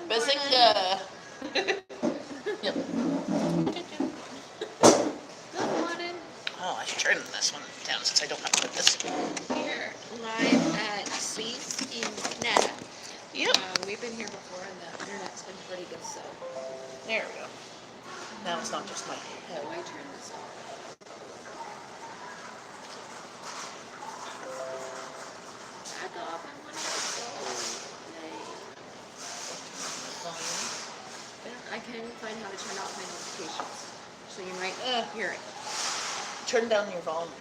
Bazinga! Yep. Good morning. Oh, I should turn this one down since I don't have to put this. We're live at Sobeys in Kanata. Yep. We've been here before and the internet's been pretty good, so. There we go. Now it's not just my head. How do I turn this off? Back off, I want to go. Yay. I can't even find how to turn off my notifications. So you might hear it. Turn down your volume.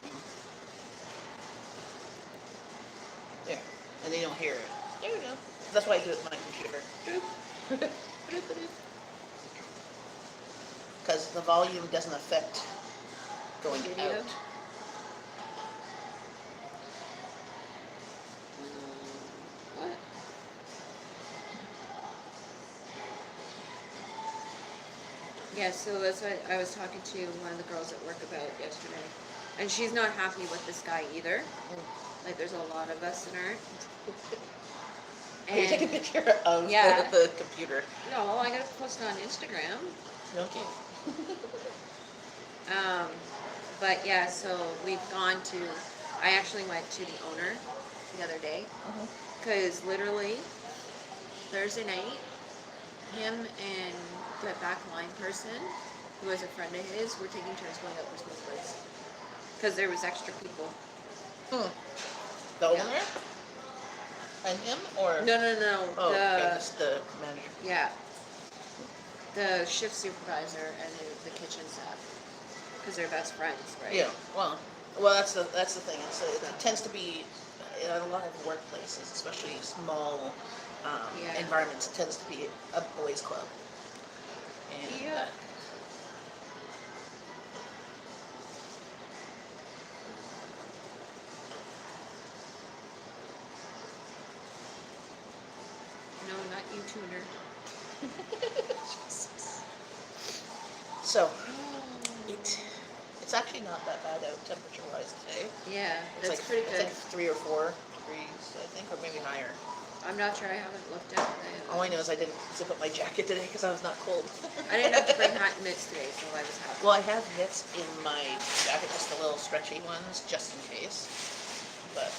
There. And then you don't hear it. There we go. That's why I do it with my computer. Because the volume doesn't affect going Video. out. What? Yeah, so that's what I was talking to one of the girls at work about yesterday. And she's not happy with this guy either. Like, there's a lot of us that aren't. You take a picture of the computer. No, I gotta post it on Instagram. Okay. But yeah, so we've gone to, I actually went to the owner the other day. Because literally, Thursday night, him and the back line person, who was a friend of his, were taking turns going out for smoke because there was extra people. The owner? And him, or? No. Oh, okay, just the manager. Yeah. The shift supervisor and the kitchen staff. Because they're best friends, right? Yeah, well, that's the thing. It tends to be in a lot of workplaces, especially small environments. It tends to be a boys' club. And, No, not you, tuner. So, it's actually not that bad out temperature-wise today. Yeah, It's that's like, pretty good. It's like 3 or 4 degrees, I think, or maybe higher. I'm not sure. I haven't looked at it. All I know is I didn't zip up my jacket today because I was not cold. I didn't have to bring hot mitts today, so I was happy. Well, I have mitts in my jacket, just the little stretchy ones, just in case. But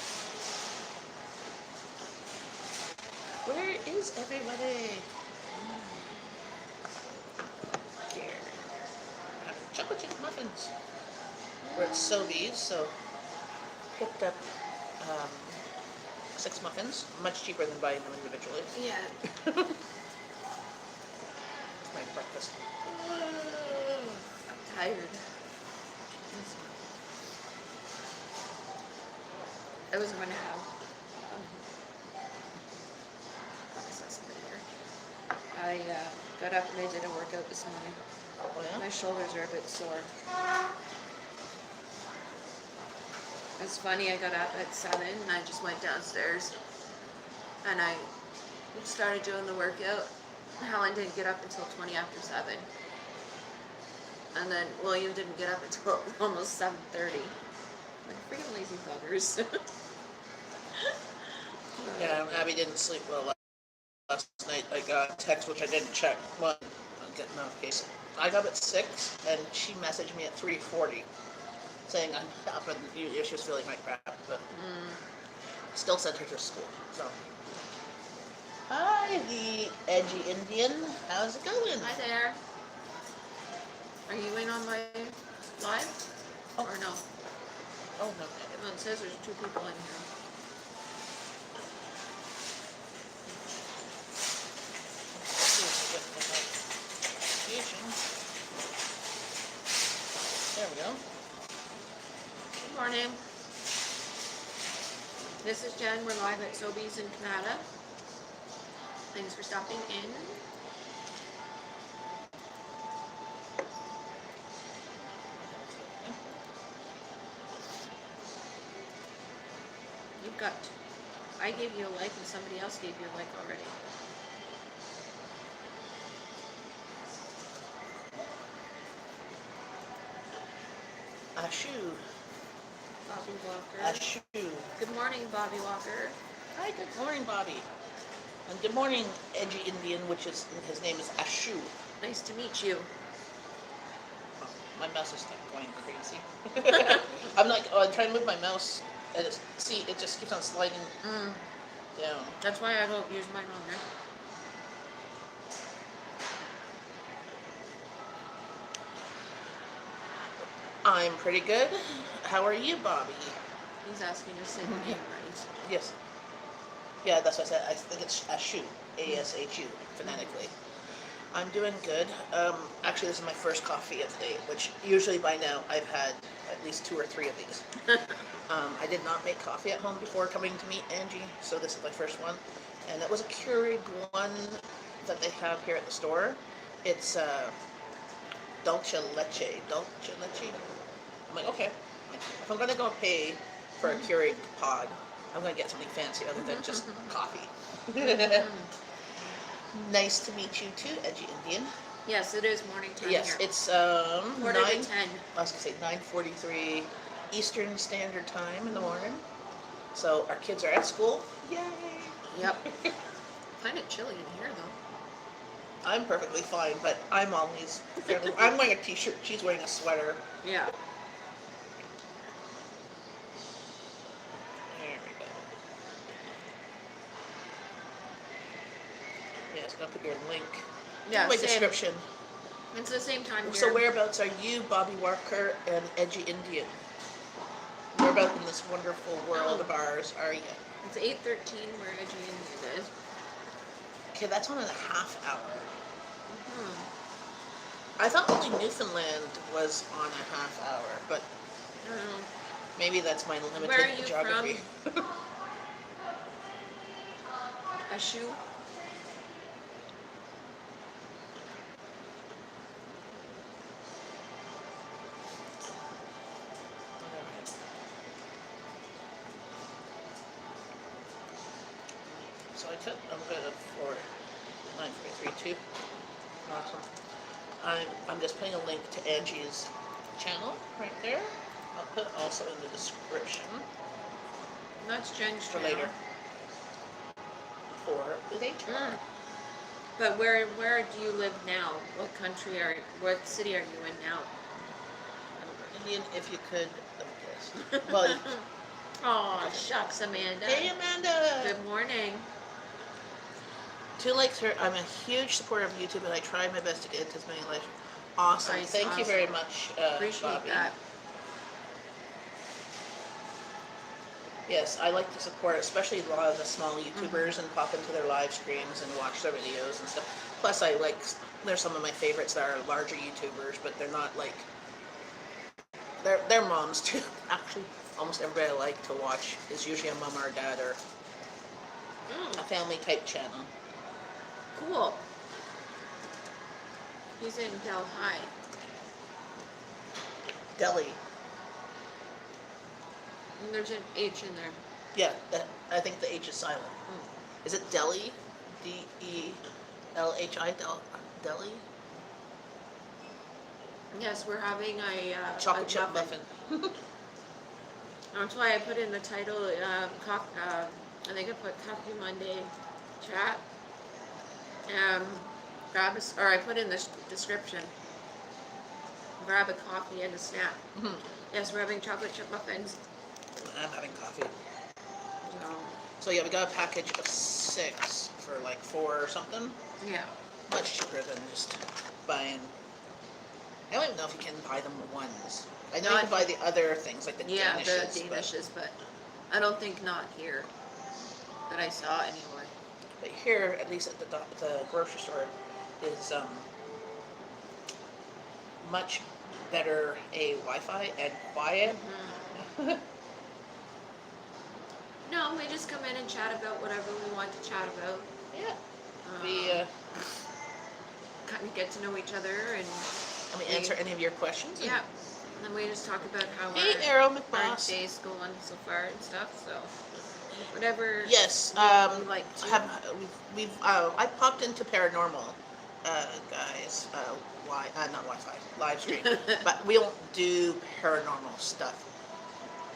where is everybody? Here. Chocolate chip muffins. We're at Sobeys, so picked up 6 muffins, much cheaper than buying them individually. Yeah. It's my breakfast. I'm tired. I was going to have I got up and I did a workout this morning. Oh, yeah? My shoulders are a bit sore. It's funny, I got up at 7 and I just went downstairs and I started doing the workout. Helen didn't get up until 20 after 7. And then William didn't get up until almost 7:30. Like, freaking lazy buggers. Yeah, Abby didn't sleep well last night. I got a text, which I didn't check. Well, I'll get notification. I got up at 6, and she messaged me at 3:40, saying I'm up, and she was feeling like crap, but still sent her to school. So, hi, the edgy Indian. How's it going? Hi there. Are you in on my live? Oh. Or no? Oh no. It says there's 2 people in here. There we go. Good morning. This is Jen. We're live at Sobeys in Kanata. Thanks for stopping in. You've got, I gave you a like and somebody else gave you a like already. Ashu. Bobby Walker. Ashu. Good morning, Bobby Walker. Hi, good morning, Bobby. And good morning, Edgy Indian, which is his name is Ashu. Nice to meet you. Oh, my mouse is like going crazy. I'm like, I'm trying to move my mouse, and see, it just keeps on sliding Mm, down. that's why I don't use mine on there. I'm pretty good. How are you, Bobby? He's asking to say the name right. Yes. Yeah, that's what I said. I think it's Ashu, A-S-H-U, phonetically. I'm doing good. Actually, this is my first coffee of the day, which usually by now I've had at least 2 or 3 of these. I did not make coffee at home before coming to meet Angie, so this is my first one. And it was a Keurig one that they have here at the store. It's Dulce Leche. Dulce Leche? I'm like, okay. If I'm going to go pay for a Keurig pod, I'm going to get something fancy other than just coffee. Nice to meet you too, Edgy Indian. Yes, it is morning time Yes, here. it's Quarter to 10. I was gonna say 9:43 Eastern Standard Time in the morning. So our kids are at school. Yay! Yep. Kind of chilly in here though. I'm perfectly fine, but I'm always fairly. I'm wearing a t-shirt. She's wearing a sweater. Yeah. There we go. Yeah, it's gonna put your link. Yeah. My Same. description. It's the same time here. So whereabouts are you, Bobby Walker and Edgy Indian? Whereabouts in this wonderful world of ours are you? It's 8:13 where Edgy Indian is. Okay, that's 1.5 hours. Hmm. I thought only Newfoundland was on a half hour, but I don't know. maybe that's my limited Where are you geography. A shoe? So I'm good for 9:43 too. Awesome. I'm just putting a link to Angie's channel right there. I'll put it also in the description That's Jen's for channel. later. For later. Mm. But where do you live now? What city are you in now? Indian, if you could. Yes. Well, Oh, shucks, Amanda. hey Amanda. Good morning. Two likes her. I'm a huge supporter of YouTube, and I try my best to get into as many lives. Awesome. Nice, Thank you awesome. very much, Appreciate Bobby. that. Yes, I like to support, especially a lot of the small YouTubers, and pop into their live streams and watch their videos and stuff. Plus, there's some of my favorites that are larger YouTubers, but they're not like, they're moms too. Actually, almost everybody I like to watch is usually a mom or a dad or a family type channel. Cool. He's in Delhi. Delhi. And there's an H in there. Yeah, I think the H is silent. Is it Delhi? D-E-L-H-I? Delhi? Yes, we're having a Chocolate a chip muffin. That's why I put in the title. I think I put Coffee Monday chat. Or I put in the description. Grab a coffee and a snack. Mhm. Yes, we're having chocolate chip muffins. I'm having coffee. So, So yeah, we got a package of 6 for like 4 or something. yeah. Much cheaper than just buying. I don't even know if you can buy them ones. I know you can buy the other things like the Danishes. The Danishes, but I don't think not here that I saw anywhere. But here, at least at the grocery store, is much better Wi-Fi and quiet. No, we just come in and chat about whatever we want to chat about. Yeah. We kind of get to know each other and answer any of your questions. yeah. And then we just talk about how Hey, Arrow our McBoss. day's going so far and stuff. So whatever. Yes. you like to. I popped into Paranormal, guys. Not Wi-Fi, live stream. But we don't do paranormal stuff.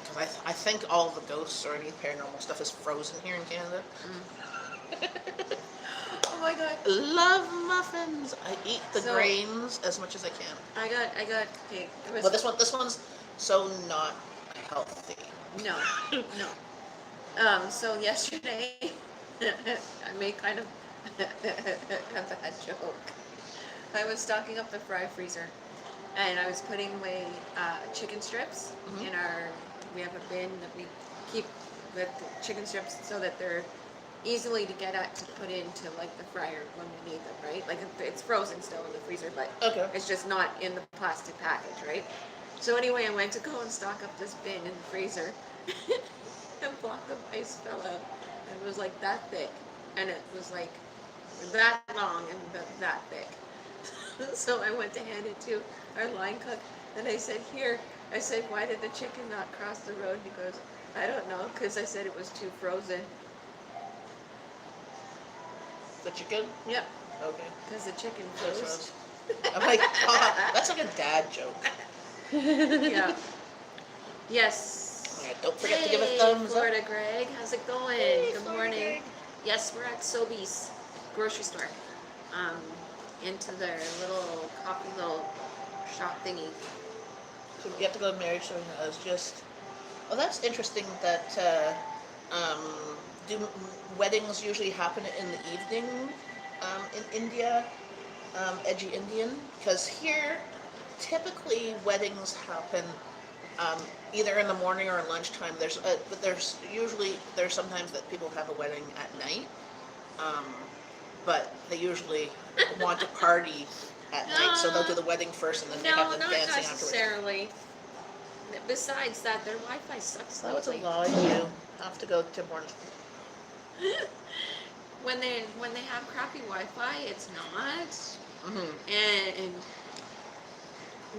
Because I think all the ghosts or any paranormal stuff is frozen here in Canada. love muffins. I eat the So- grains as much as I can. I got, okay, it was, Well, this one's so not healthy. no, no. So yesterday, I made kind of a bad joke. I was stocking up the fry freezer, and I was putting away chicken strips Mhm. in our. We have a bin that we keep with the chicken strips so that they're easily to get at to put into like the fryer when we need them, right? Like it's frozen still in the freezer, but Okay. it's just not in the plastic package, right? So anyway, I went to go and stock up this bin in the freezer. A block of ice fell out. It was like that thick, and it was like that long and that thick. So I went to hand it to our line cook, and I said, "Here." I said, "Why did the chicken not cross the road?" He goes, "I don't know, because I said it was too frozen." The chicken? Yep, Okay. because the chicken That's froze. I'm like, oh, that's like a dad joke. Yeah. Yes. Alright, don't forget to give a Hey, thumbs Florida up. Greg, how's it going? Hey, Good Florida morning. Greg. Yes, we're at Sobeys grocery store. Into their little coffee little shop thingy. So you have to go to marriage showing us just. Oh, that's interesting that do weddings usually happen in the evening in India, edgy Indian? Because here, typically weddings happen either in the morning or lunchtime. But there's sometimes that people have a wedding at night, um, but they usually want to party at night, so they'll do the wedding first and then they have No, the not dancing afterwards. necessarily. Besides that, their Wi-Fi sucks That was lately. allowing you have to go to Tim Hortons. When they have crappy Wi-Fi, it's not. Mm-hmm. And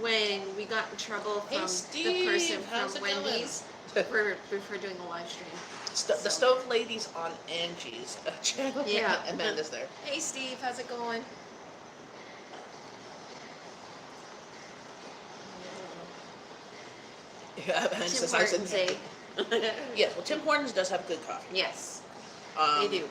when we got in trouble Hey, from Steve, the person how's from it going? Wendy's for doing a live stream. The stove lady's on Angie's channel. Yeah. Amanda's there. Hey Steve, how's it going? Yeah, Amanda Tim says I was in Hortons, eh? Yeah, well, Tim Hortons does have good coffee. Yes, They they do.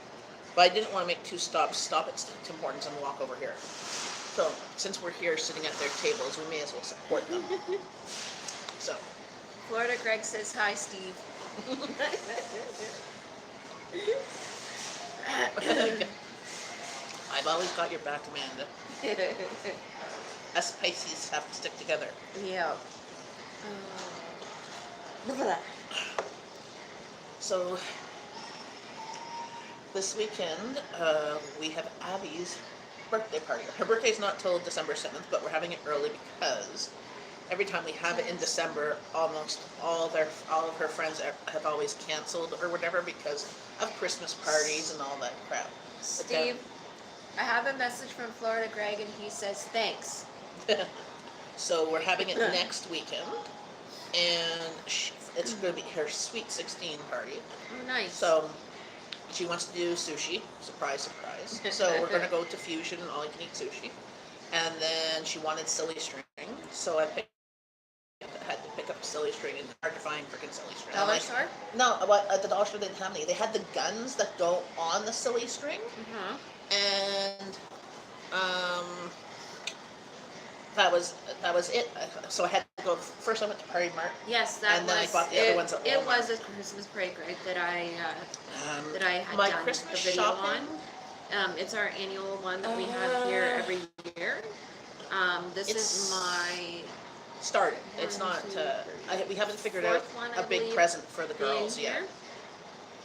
But I didn't want to make two stops. Stop at Tim Hortons and walk over here. So since we're here sitting at their tables, we may as well support them. So. Florida Greg says hi, Steve. I've always got your back, Amanda. Us Pisces have to stick together. Yeah. So this weekend, we have Abby's birthday party. Her birthday's not till December 7th, but we're having it early because every time we have it in December, almost all of her friends have always canceled or whatever because of Christmas parties and all that crap. Steve, I have a message from Florida Greg, and he says thanks. So we're having it next weekend, and it's going to be her sweet 16 party. Oh, nice. So she wants to do sushi. Surprise, surprise. So we're going to go to Fusion and all you can eat sushi. And then she wanted silly string, so I had to pick up silly string, and hard to find freaking silly string. Dollar store? No, at the dollar store they didn't have any. They had the guns that go on the silly string, Mm-hmm. and that was it. So I had to go. First, I went to Party Mart. Yes, that And was. then I bought the other ones at It Walmart. was a Christmas parade, Greg, that I had My done Christmas the video shopping. on. It's our annual one that we have here every year. This It's is my started. It's One, not. two, We haven't figured out fourth one, a I big believe, present for the being girls yet. here.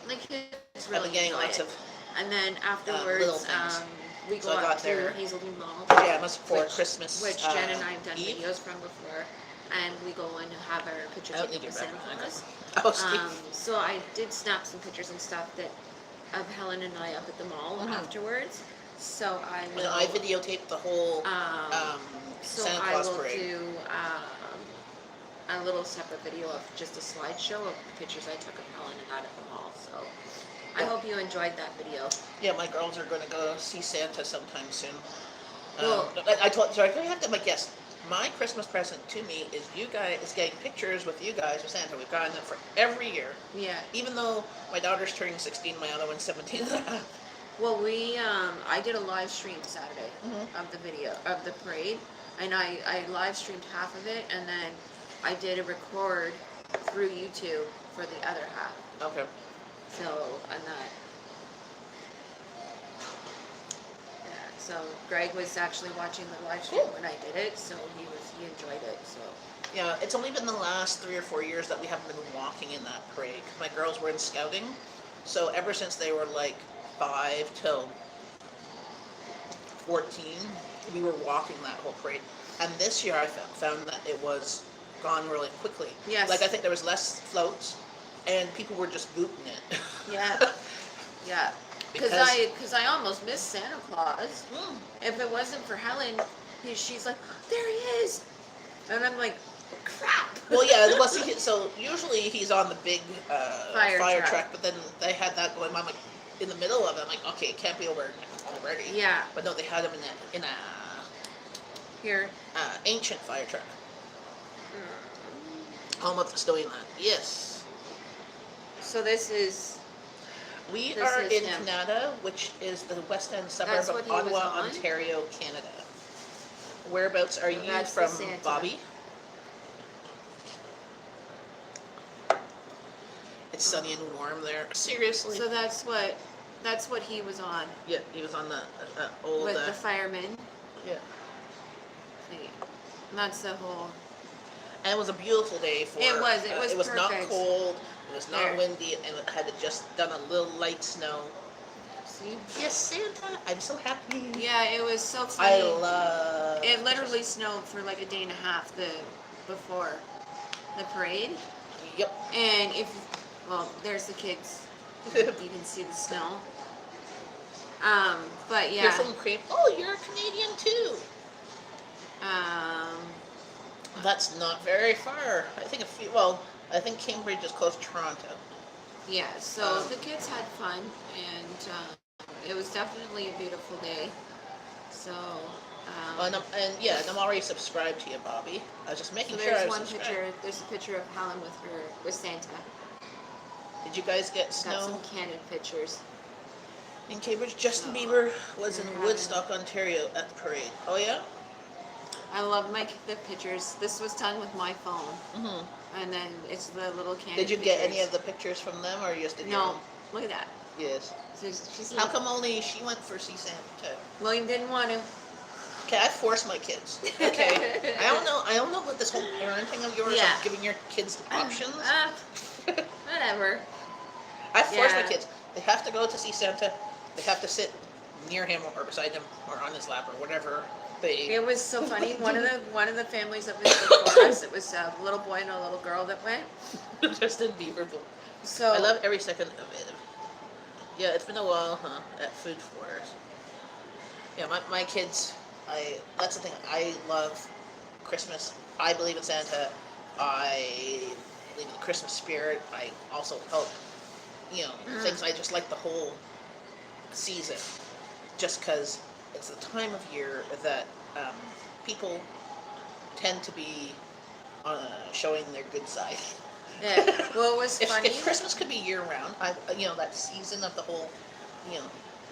The kids I've really been getting enjoy lots it. of And then little afterwards, things. we go So I up got to their Hazelden Mall, pajamas for which- Christmas. which Jen and I have done Eve. videos from before, and we go in and have our picture I don't taken need with your Santa background. Claus. Oh, Steve. So I did snap some pictures and stuff of Helen and I up at the mall Mhm. afterwards. So I will. And I videotaped the whole So Santa I Claus will parade. do a little separate video of just a slideshow of the pictures I took of Helen and that at the mall. So I hope you enjoyed that video. Yeah, my girls are going to go see Santa sometime soon. Well- I told, so I have to, I'm like, yes, my Christmas present to me is you guys, getting pictures with you guys with Santa. We've gotten it for every year. Yeah. Even though my daughter's turning 16, my other one's 17 and a half. Well, I did a live stream Saturday of the video of the parade, and I live streamed half of it, and then I did a record through YouTube for the other half. Okay. So, and that, yeah. So Greg was actually watching the live stream when I did it, so he enjoyed it. So. Yeah, it's only been the last 3 or 4 years that we haven't been walking in that parade. My girls were in scouting, so ever since they were like 5 till 14, we were walking that whole parade. And this year I found that it was gone really quickly. Yes. Like I think there was less floats, and people were just booting it. Yeah. Yeah. Because I almost missed Santa Claus. If it wasn't for Helen, she's like, there he is. And I'm like, crap. Well, yeah, well, see, so usually he's on the big fire truck, but then they had that going on like in the middle of it. I'm like, okay, it can't be over already. Yeah. But no, they had him in a Here. Ancient fire truck. Home of the Snowy Land. Yes. So this is. We This are is in him. Kanata, which is the west end suburb That's of what he was Ottawa, on? Ontario, Canada. Whereabouts are you That's the from, Santa. Bobby? It's sunny and warm there. Seriously? So that's what he was on Yeah, he was on the old. with the firemen. Yeah. Thing. And that's the whole. And it was a beautiful day for. It was. It was It was not perfect. cold. It was not There. windy, and it had just done a little light snow. See? Yes, Santa! I'm so happy. Yeah, it was so funny. I love. It literally snowed for like a day and a half before the parade. Yep. And there's the kids. You can see the snow. But yeah. You're from Crane. Oh, you're a Canadian too. That's not very far. I think I think Cambridge is close to Toronto. Yeah, so the kids had fun, and it was definitely a beautiful day. So, And I'm already subscribed to you, Bobby. I was just so making sure I there's was one subscribed. picture. There's a picture of Helen with Santa. Did you guys get Got snow some candid pictures. in Cambridge? Justin No. Bieber was in They're having- Woodstock, Ontario at the parade. Oh yeah? I love the pictures. This was done with my phone, Mm-hmm. and then it's the little candid. Did you get any pictures. of the pictures from them, or you just did your No, own? look at that. Yes. So she's How come only she went for see Santa? William didn't want to. Okay, I force my kids. Okay. I don't know what this whole parenting of yours Yeah. of giving your kids options. Whatever. I force my Yeah. kids. They have to go to see Santa. They have to sit near him or beside him or on his lap or whatever they. It was so funny. One of the families that was before us, it was a little boy and a little girl that went. Justin Bieber. So I love every second of it. Yeah, it's been a while, huh? At Food Forest. Yeah, my kids. That's the thing. I love Christmas. I believe in Santa. I believe in the Christmas spirit. I also help. Things. I just like the whole season, just because it's the time of year that people tend to be showing their good side. Yeah. Well, it was funny. If Christmas could be year round, that season of the whole,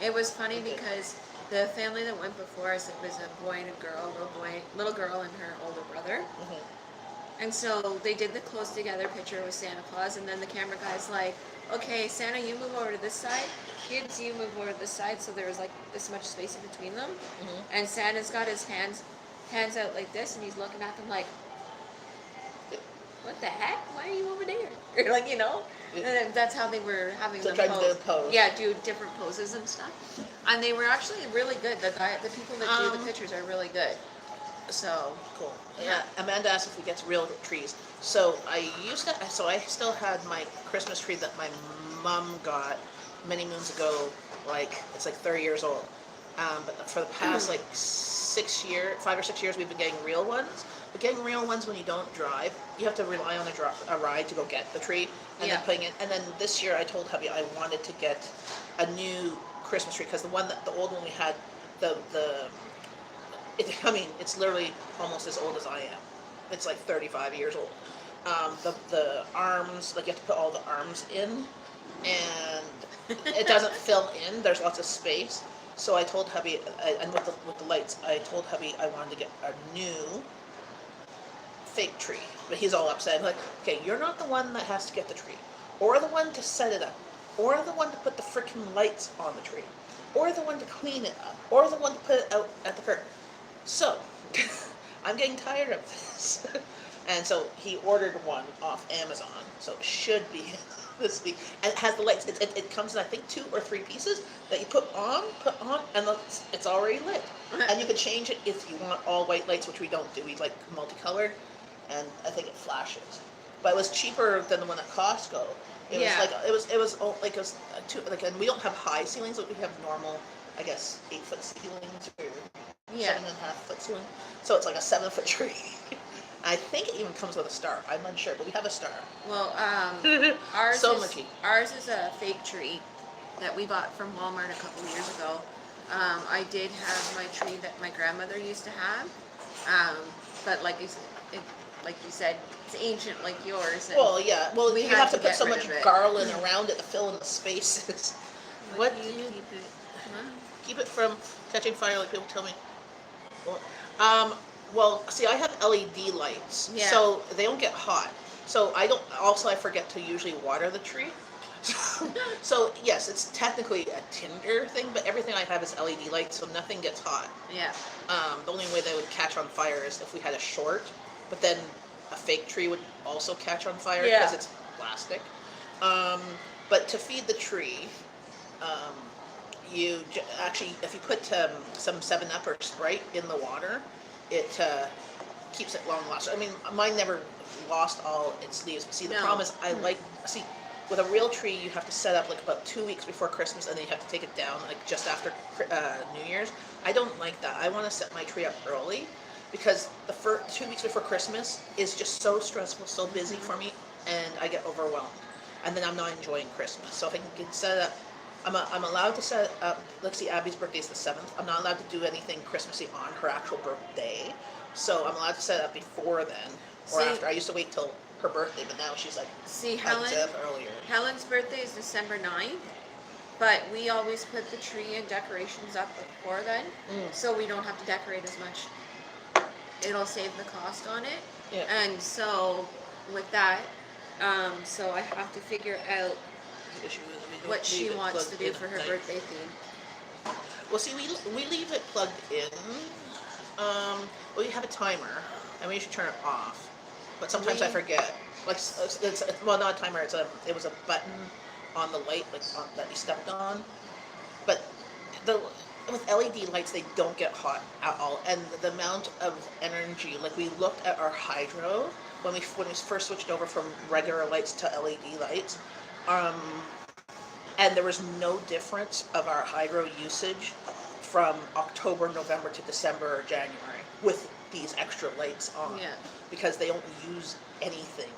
It was funny because the family that went before us, it was a boy and a girl, little girl and her older brother. Mm-hmm. And so they did the close together picture with Santa Claus, and then the camera guy's like, okay, Santa, you move over to this side. Kids, you move over to this side. So there was like this much space in between them. Mm-hmm. And Santa's got his hands out like this, and he's looking at them like, what the heck? Why are you over there? Or like, And then that's how they were having So them trying to do a pose. pose. Yeah, do different poses and stuff. And they were actually really good. The people that do the pictures are really good. So Cool. Yeah. Amanda asked if we get real trees. So I still had my Christmas tree that my mom got many moons ago. It's like 30 years old. But for the past 5 or 6 years, we've been getting real ones. But getting real ones when you don't drive, you have to rely on a ride to go get the tree and then putting it. And then this year, I told hubby I wanted to get a new Christmas tree because the old one we had, it's literally almost as old as I am. It's like 35 years old. The arms, you have to put all the arms in, and it doesn't fill in. There's lots of space. So I told hubby, and with the lights, I told hubby I wanted to get a new fake tree. But he's all upset. I'm like, okay, you're not the one that has to get the tree, or the one to set it up, or the one to put the freaking lights on the tree, or the one to clean it up, or the one to put it out at the curb. So, I'm getting tired of this. And so he ordered one off Amazon, so it should be this week. And it has the lights. It comes in, I think, 2 or 3 pieces that you put on, and it's already lit. And you can change it if you want all white lights, which we don't do. We like multicolored, and I think it flashes. But it was cheaper than the one at Costco. It was like and we don't have high ceilings, but we have normal, I guess, 8-foot ceilings or 7.5-foot ceiling. So it's like a 7-foot tree. I think it even comes with a star. I'm unsure, but we have a star. Well, ours is a fake tree that we bought from Walmart a couple of years ago. I did have my tree that my grandmother used to have, but like you said, it's ancient like yours. Well, yeah. Well, you have to put so much garland around it to fill in the spaces. What do you keep it from catching fire, like people tell me? Well, see, I have LED lights, so they don't get hot. So I forget to usually water the tree. So yes, it's technically a tinder thing, but everything I have is LED lights, so nothing gets hot. Yeah. The only way they would catch on fire is if we had a short, but then a fake tree would also catch on fire because it's plastic. But to feed the tree, you actually, if you put some 7-Up or Sprite in the water, it keeps it long lasting. I mean, mine never lost all its leaves. But see, the problem is with a real tree, you have to set up like about 2 weeks before Christmas, and then you have to take it down like just after New Year's. I don't like that. I want to set my tree up early, because the first 2 weeks before Christmas is just so stressful, so busy for me, and I get overwhelmed. And then I'm not enjoying Christmas. So if I can set it up, I'm allowed to set up, let's see, Abby's birthday is the 7th. I'm not allowed to do anything Christmassy on her actual birthday. So I'm allowed to set it up before then, or after. I used to wait till her birthday, but now she's like, earlier. Helen's birthday is December 9th, but we always put the tree and decorations up before then, so we don't have to decorate as much. It'll save the cost on it. Yeah. And so with that, so I have to figure out what she wants to do for her birthday theme. Well, see, we leave it plugged in. Well, you have a timer, and we usually turn it off. But sometimes I forget. Like, it's well, not a timer. It was a button on the light, that you stepped on. But with LED lights, they don't get hot at all, and the amount of energy. Like, we looked at our hydro when we first switched over from regular lights to LED lights. And there was no difference of our hydro usage from October, November to December or January with these extra lights on, because they don't use anything.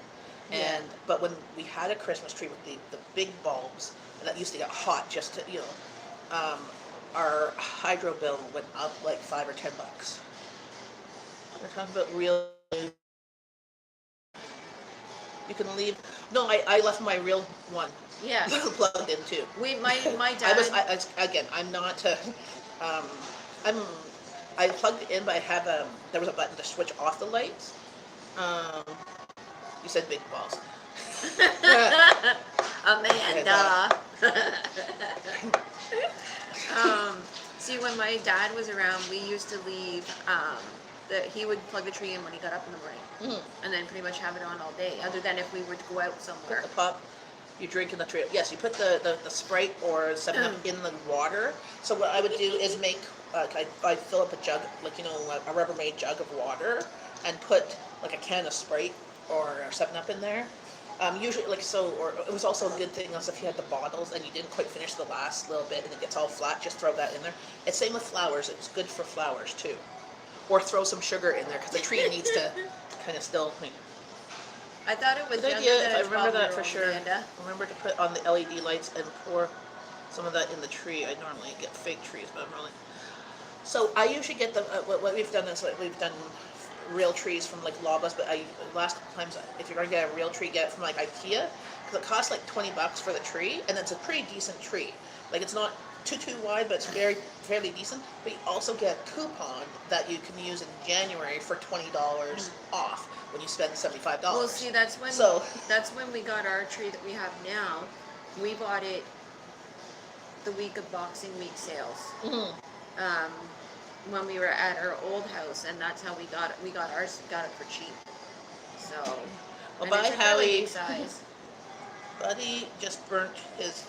But when we had a Christmas tree with the big bulbs, and that used to get hot just to, our hydro bill went up like $5 or $10. We're talking about real. You can leave. No, I left my real one. Yeah. Plugged in too. My dad. I'm not. I plugged it in, but I have there was a button to switch off the lights. You said big balls. Amanda. See, when my dad was around, we used to leave. He would plug the tree in when he got up in the morning, and then pretty much have it on all day. Other than if we were to go out somewhere. Put the pop. You drink in the tree. Yes, you put the Sprite or 7-Up in the water. So what I would do is make, I fill up a jug, a Rubbermaid jug of water, and put like a can of Sprite or 7-Up in there. Usually, or it was also a good thing also if you had the bottles and you didn't quite finish the last little bit and it gets all flat, just throw that in there. It's same with flowers. It's good for flowers too. Or throw some sugar in there, because the tree needs to kind of still. I thought it was good idea. I remember that for sure. Remember to put on the LED lights and pour some of that in the tree. I normally get fake trees, but I'm really. So I usually get the what we've done is we've done real trees from like Loblaws, but last couple times, if you're gonna get a real tree, get it from like IKEA, because it costs like $20 for the tree, and it's a pretty decent tree. Like it's not too wide, but it's fairly decent. But you also get a coupon that you can use in January for $20 off when you spend $75. Well, see, that's when we got our tree that we have now. We bought it the week of Boxing Week sales. Um, when we were at our old house, and that's how we got it. We got ours, got it for cheap. So, Well, and by it's a fairly Howie, big size. Buddy just burnt his.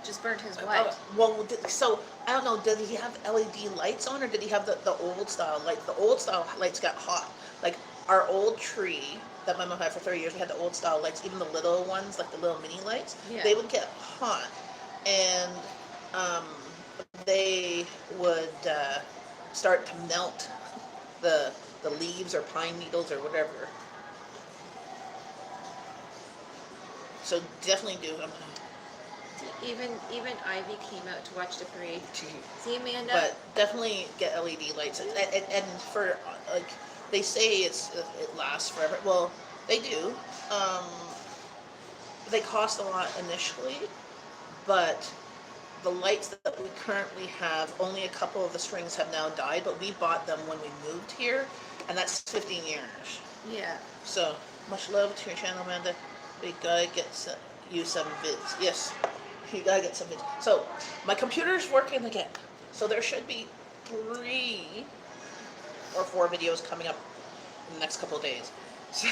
Just burnt his what? Well, so I don't know. Did he have LED lights on, or did he have the old style lights? The old style lights got hot. Like our old tree that my mom had for 30 years, we had the old style lights. Even the little ones, like the little mini lights, they would get hot, and they would start to melt the leaves or pine needles or whatever. So definitely do. Even Ivy came out to watch the parade. See, Amanda? But definitely get LED lights, and for like they say it lasts forever. Well, they do. They cost a lot initially, but the lights that we currently have, only a couple of the strings have now died, but we bought them when we moved here, and that's 15 years. Yeah. So much love to your channel, Amanda. We gotta get you some vids. Yes. You gotta get some vids. So my computer's working again. So there should be 3 or 4 videos coming up in the next couple of days. So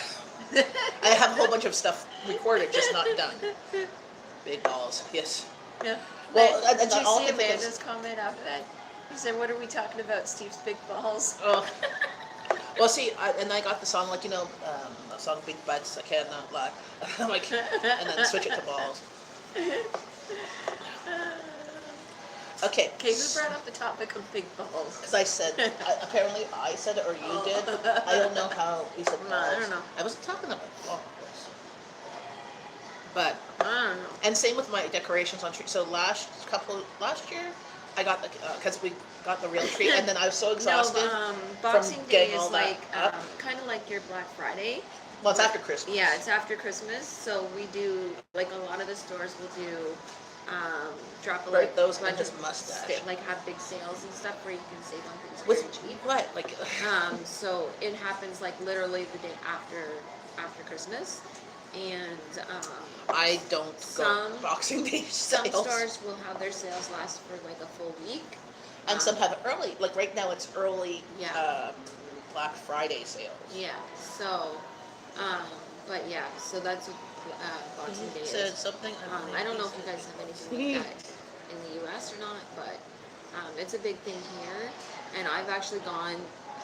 I have a whole bunch of stuff recorded, just not done. Big balls, yes. Yeah. Well, did you all see I can think of Amanda's comment after that? He said, "What are we talking about? Steve's big balls." Oh. Well, see, I got the song, like, the song Big Butts, I cannot lie. I'm like, and then switch it to balls. Okay. Okay, who brought up the topic of big balls? Because I said, apparently I said it or you did. I don't know how we said balls. No, I don't know. I wasn't talking about balls. But, I don't know. and same with my decorations on trees. So last year, I got because we got the real tree, and then I was so exhausted. No, Boxing from Day getting is all that like up. kind of like your Black Friday. Well, it's after Christmas. Yeah, it's after Christmas, so we do like a lot of the stores will do drop a Right, those bunch and his of mustache. like have big sales and stuff where you can save on things With very cheap. what? Like, So it happens like literally the day after Christmas, and I don't go Boxing Day some sales. stores will have their sales last for like a full week. And some have it early. Like right now, it's early Black Friday sales. Yeah. So, but yeah. So that's what Boxing Day Said is. something. I don't know if you guys have anything like that in the U.S. or not, but it's a big thing here. And I've actually gone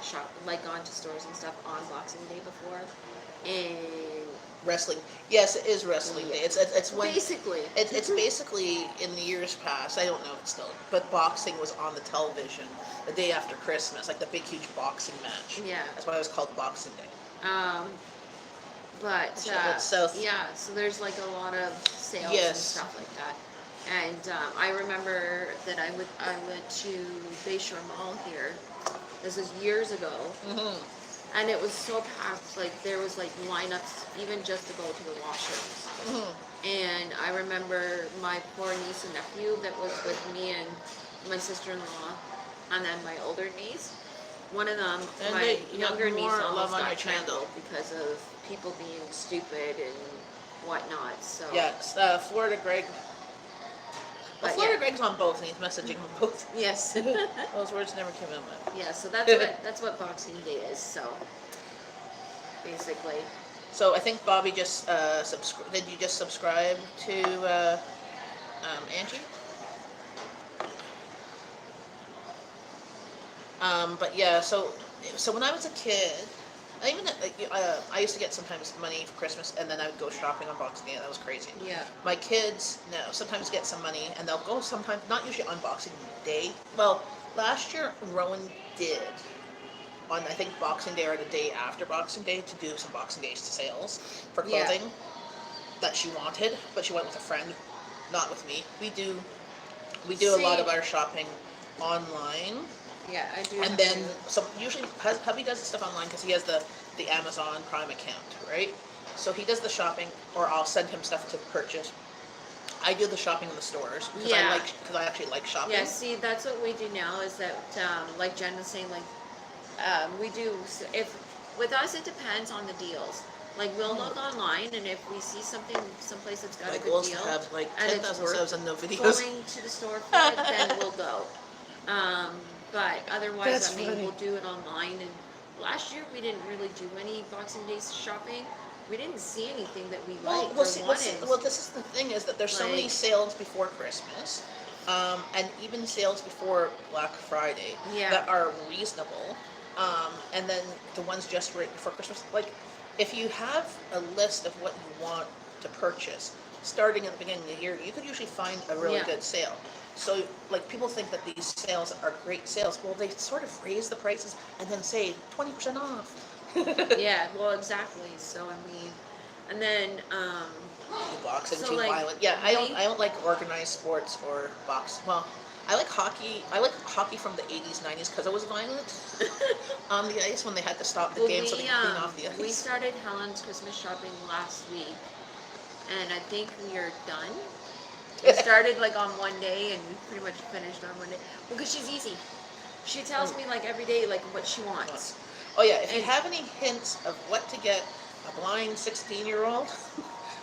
to stores and stuff on Boxing Day before, and Wrestling. Yes, it is wrestling day. It's when basically it's basically in the years past. I don't know if it's still, but boxing was on the television the day after Christmas, like the big huge boxing match. Yeah. That's why it was called Boxing Day. But so so there's like a lot of sales and Yes. stuff like that. And I remember that I went to Bayshore Mall here. This was years ago. And it was so packed, like there was like lineups even just to go to the washrooms. And I remember my poor niece and nephew that was with me and my sister-in-law, and then my older niece. One of them, And my you younger got niece, more almost love on got your channel. trampled because of people being stupid and whatnot. So yes, Florida Greg. Well, But Florida yeah. Greg's on both, and he's messaging on both. yes, Those words never came out. yeah. So that's what Boxing Day is. So basically, So I think Bobby just did you just subscribe to Angie? But yeah, so when I was a kid, I used to get sometimes money for Christmas, and then I would go shopping on Boxing Day. That was crazy. yeah. My kids sometimes get some money, and they'll go sometimes, not usually on Boxing Day. Well, last year Rowan did on I think Boxing Day or the day after Boxing Day to do some Boxing Day sales for Yeah. clothing that she wanted, but she went with a friend, not with me. We do a lot See- of our shopping online. Yeah, I do. And then, so usually, hubby does the stuff online because he has the Amazon Prime account, right? So he does the shopping, or I'll send him stuff to purchase. I do the shopping in the stores because Yeah. because I actually like shopping. Yeah, see, that's what we do now is that, like Jen was saying, like, we do, if, with us, it depends on the deals. Like, we'll look online, and if we see something, someplace that's got a Like good we'll deal, have like and it's 10,000 worth subs and no videos. going to the store for it, then we'll go. But otherwise, That's I mean, funny. we'll do it online. And last year, we didn't really do any Boxing Day shopping. We didn't see anything that we liked or wanted. Well, this is the thing is that there's so many Like- sales before Christmas, and even sales before Black Friday Yeah. that are reasonable, and then the ones just right before Christmas. Like, if you have a list of what you want to purchase, starting at the beginning of the year, you could usually find a really Yeah. good sale. So, like, people think that these sales are great sales. Well, they sort of raise the prices and then say 20% off. Yeah, well, exactly. So, I mean, and then, Boxing So, too like, violent. Yeah, we- I don't like organized sports or box. Well, I like hockey. I like hockey from the 80s, 90s because it was violent on the ice when they had to stop the well, game so they could clean off the we ice. started Helen's Christmas shopping last week, and I think we are done. We started like on one day, and we pretty much finished on one day. Well, because she's easy. She tells me like every day like what she wants. Oh yeah, if you And- have any hints of what to get a blind 16-year-old,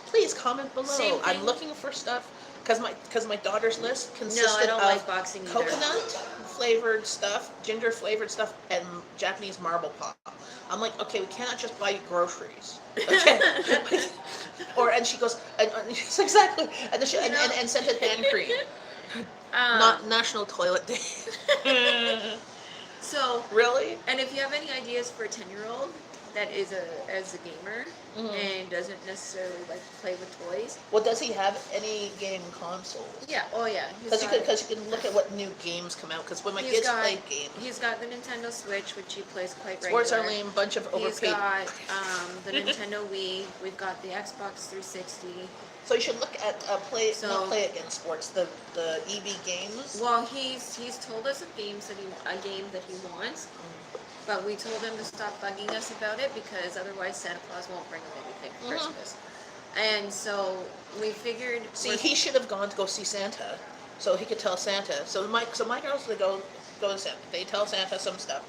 please comment below. Same I'm thing. looking for stuff because my daughter's list No, consisted I don't of like boxing either. coconut flavored stuff, ginger flavored stuff, and Japanese marble pop. I'm like, okay, we cannot just buy groceries. Okay. And she goes, and she's exactly, and, then she, and scented hand cream. Not National Toilet Day. So, Really? and if you have any ideas for a 10-year-old that is a gamer and doesn't necessarily like play with toys. Well, does he have any game consoles? Yeah. Oh yeah. Because you can look at what new games come out. Because when my kids play games, He's got the Nintendo Switch, which he plays quite sports are regular. lame, bunch of He's overpaid. got the Nintendo Wii. We've got the Xbox 360. So you should look at not So- play against sports. The EV games. Well, he's told us of games that a game that he wants, but we told him to stop bugging us about it because otherwise Santa Claus won't bring him anything for Christmas. And so we figured. See, he should have gone to go see Santa, so he could tell Santa. So my girls, they go to Santa. They tell Santa some stuff,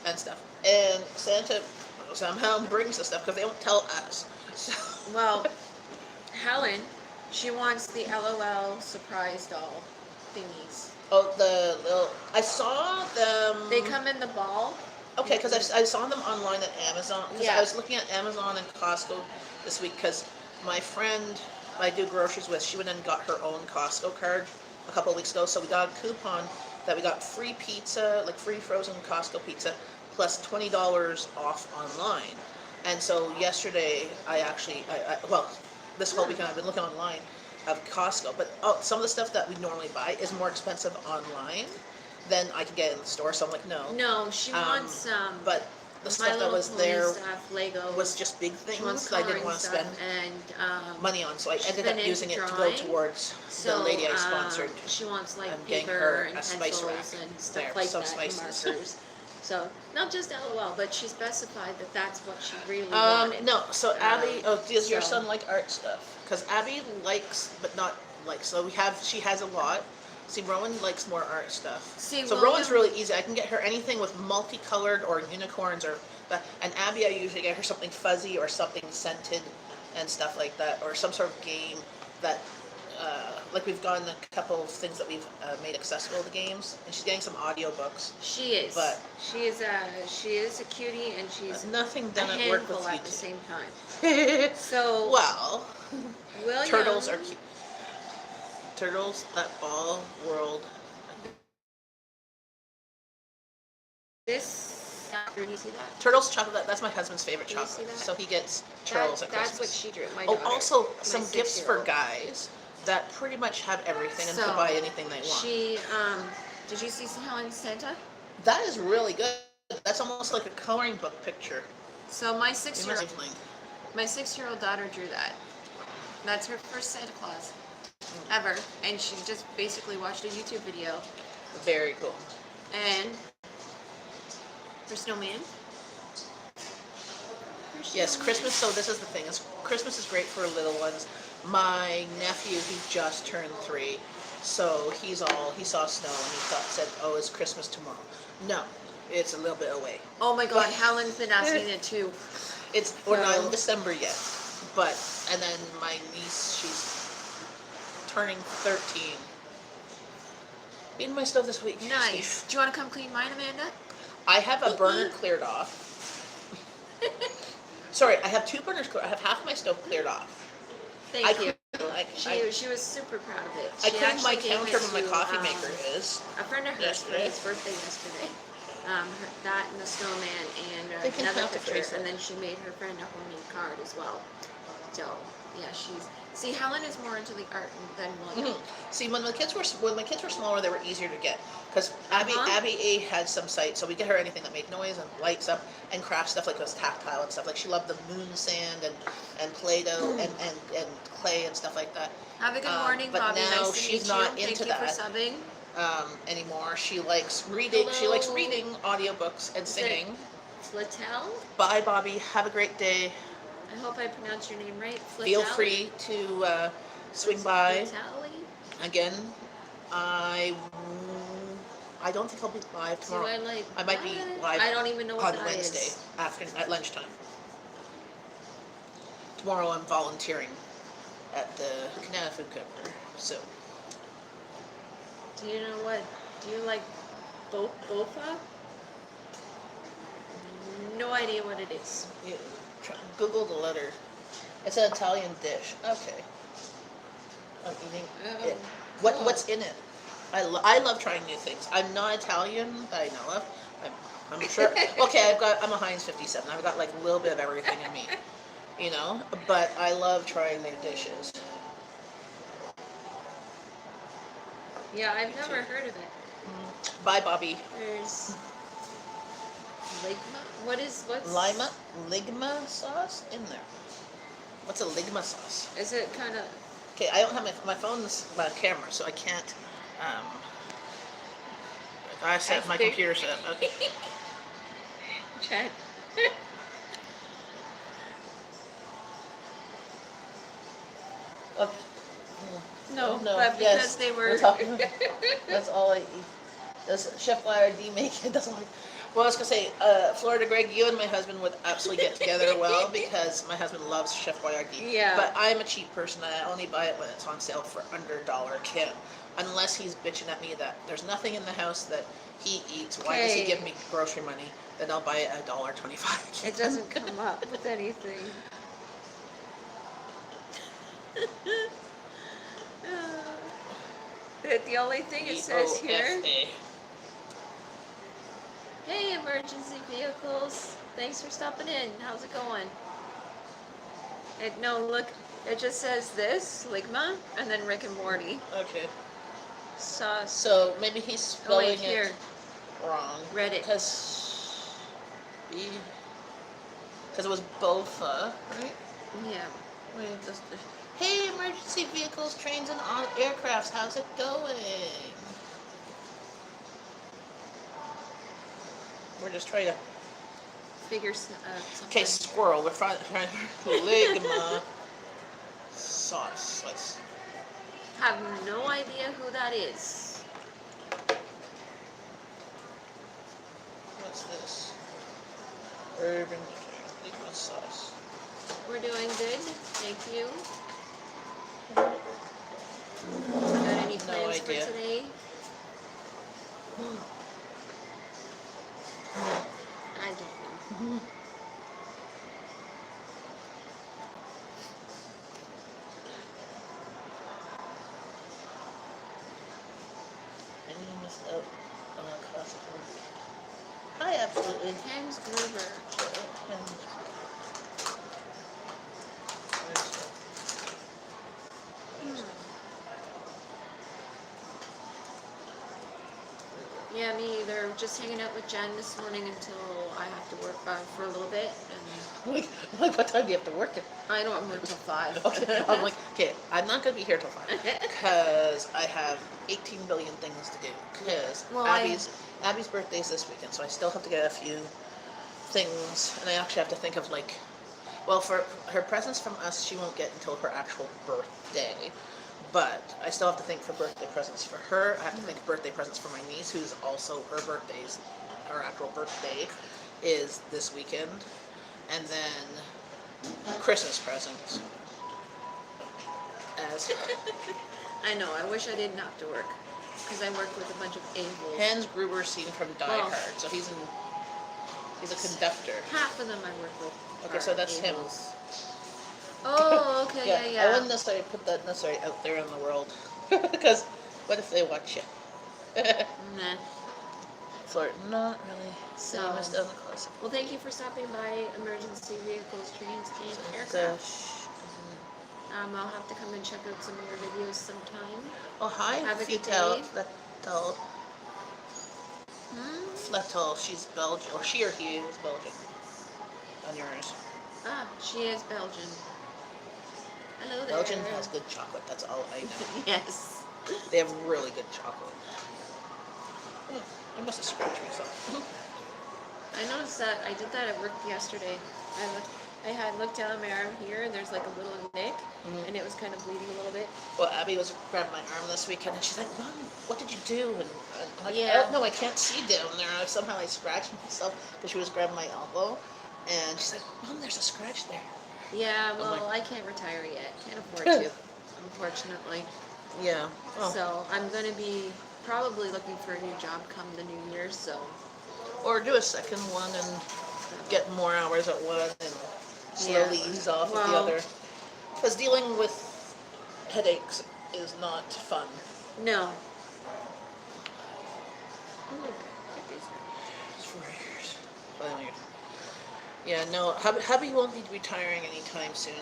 and Santa somehow brings the stuff because they won't tell us. So. Well, Helen, she wants the LOL surprise doll thingies. Oh, the little. I saw them. They come in the ball. Okay, because I saw them online at Amazon. Because Yeah. I was looking at Amazon and Costco this week because my friend I do groceries with, she went and got her own Costco card a couple of weeks ago. So we got a coupon that we got free pizza, like free frozen Costco pizza, plus $20 off online. And so yesterday I this whole weekend I've been looking online of Costco, but some of the stuff that we normally buy is more expensive online than I can get in the store. So I'm like, no. No, she wants But the My stuff that Little was Pony there stuff, Legos. was just big She wants things that I didn't coloring want to stuff spend and money on. So I she's ended up been into using it to go drawing. towards So, the lady I sponsored. she wants like I'm getting paper her and a spice pencils rack and stuff there, like some that, spices. and markers. So not just LOL, but she specified that that's what she really wanted. No, so Abby, does your so- son like art stuff? Because Abby likes, but not likes. So she has a lot. See, Rowan likes more art stuff. See, So William- Rowan's really easy. I can get her anything with multicolored or unicorns and Abby, I usually get her something fuzzy or something scented and stuff like that, or some sort of game that, like we've gotten a couple of things that we've made accessible to games, and she's getting some audiobooks. She is. But- she is a cutie, and she's Nothing a done at work with handful you at the two. same time. So Well, William, turtles are cute. Turtles, that ball world. this. Did you see that? Turtles chocolate, that's my husband's favorite Did you see chocolate. that? So he gets turtles at That's what Christmas. she drew. My Oh, daughter. also my some gifts for 6-year-old. guys that pretty much have everything and So, can buy anything they want. She did you see Helen's Santa? That is really good. That's almost like a coloring book picture. So my You must 6-year-old have linked. my 6-year-old daughter drew that. That's her first Santa Claus ever, and she just basically watched a YouTube video, Very cool. and For snowman? Yes, Christmas. So this is the thing: is Christmas is great for little ones. My nephew, he just turned 3, so he saw snow and he said, "Oh, it's Christmas tomorrow." No, it's a little bit away. Oh my God, But Helen's been asking it too. we're not So- in December yet, but and then my niece, she's turning 13. Cleaned my stove this week. Nice. Steve. Do you want to come clean mine, Amanda? I have a burner cleared off. Sorry, I have 2 burners cleared. I have half my stove cleared off. Thank you. I She was super proud of it. I She cleaned my actually gave counter it where my to, coffee maker is. a friend of hers for Yesterday. his birthday yesterday. That and the snowman and They can another have to picture, trace it. and then she made her friend a homemade card as well. So yeah, see, Helen is more into the art than William. See, when my kids were smaller, they were easier to get because Abby A had some sites, so we get her anything that made noise and lights up and craft stuff like this tactile and stuff. Like she loved the moon sand and Play-Doh and clay and stuff like that. Have a good morning, but Bobby. now Nice to she's meet not you. into Thank you that. for subbing. Anymore. She likes reading. She likes Hello. reading audiobooks and singing. Flatel? Bye, Bobby. Have a great day. I hope I pronounced your name right. Flatel? Feel free to swing by. Flateli? Again, I don't think I'll be live tomorrow. I might be live I don't even know what on that Wednesday is. at lunchtime. Tomorrow I'm volunteering at the Kanata food court. So Do you know what? Do you like bofa? No idea what it is. you Google the letter. It's an Italian dish. Okay. I'm eating it. Cool. What's in it? I love trying new things. I'm not Italian that I know of. I'm sure. Okay, I'm a Heinz 57. I've got like a little bit of everything in me, you know. But I love trying new dishes. Yeah, I've never heard of it. Bye, Bobby. There's ligma. What's Ligma sauce in there. What's a ligma sauce? Is it kind of? Okay, I don't have my phone's my camera, so I can't. I set my computer set up. Okay. Chat. Okay. No, No, but because yes, they were. we're talking- That's all I eat. Does Chef Boyardee make it? That's all. Well, I was gonna say, Florida Greg, you and my husband would absolutely get together well because my husband loves Chef Boyardee. Yeah. But I'm a cheap person. I only buy it when it's on sale for under $1 a can. Unless he's bitching at me that there's nothing in the house that he eats. Why does he Okay. give me grocery money? Then I'll buy it at $1.25. It doesn't come up with anything. The only thing it says here. EOFA. Hey, emergency vehicles. Thanks for stopping in. How's it going? No, look. It just says this, Ligma, and then Rick and Morty. Okay. Sauce. So maybe he's Oh, spelling wait, here. it wrong. Reddit. Because it was Bofa, right? Yeah. Wait, hey, emergency vehicles, trains, and aircrafts, how's it going? We're just trying to. Figure something. Okay, squirrel. We're trying Ligma sauce. Let's. Have no idea who that is. What's this? Urban Ligma sauce. We're doing good. Thank you. Got any plans for idea. today? I don't know. And you missed out on a classical. Hi, absolutely. Thames Gruber. Yeah, me either. Just hanging out with Jenn this morning until I have to work for a little bit. And Like what time do you have to work at? I don't work till 5. Okay, I'm like, okay, I'm not gonna be here till 5 because I have 18 billion things to do. Because Well, Abby's Abby's birthday's this weekend, so I still have to get a few things, and I actually have to think of like, well, for her presents from us, she won't get until her actual birthday. But I still have to think for birthday presents for her. I have to think of birthday presents for my niece, who's also her actual birthday is this weekend. And then Christmas presents. As I know. I wish I didn't have to work because I work with a bunch of a-holes. Hans Gruber's seen from Die Well, Hard, so he's a conductor. Half of them I work with. Okay, so that's him. Oh, okay, yeah. I wouldn't necessarily put that necessarily out there in the world, because what if they watch you? Nah. Flirt, not really. So, Down the closet. well, thank you for stopping by Emergency Vehicles, Trains, and Aircraft. I'll have to come and check out some of your videos sometime. Oh, hi, Have a good Fletel. day. Fletel, she's Belgian, or she or he is Belgian. On yours. Ah, she is Belgian. Hello there. Belgium has good chocolate, that's all I know. Yes. They have really good chocolate. I must have scratched myself. I noticed that I did that at work yesterday. I had looked down my arm here, and there's like a little nick, and it was kind of bleeding a little bit. Well, Abby grabbed my arm this weekend, and she's like, "Mom, what did you do?" And I'm like, Yeah. "Oh, no, I can't see down there." And somehow I scratched myself because she was grabbing my elbow, and she's like, "Mom, there's a scratch there." Yeah, I'm well, like- I can't retire yet. Can't afford to, unfortunately. Yeah. Oh. So I'm going to be probably looking for a new job come the new year, so. Or do a second one and get more hours at one and slowly ease off of the other. Because dealing with headaches is not fun. No. It's 4 years. But anyway. Yeah, no, hubby won't be retiring anytime soon.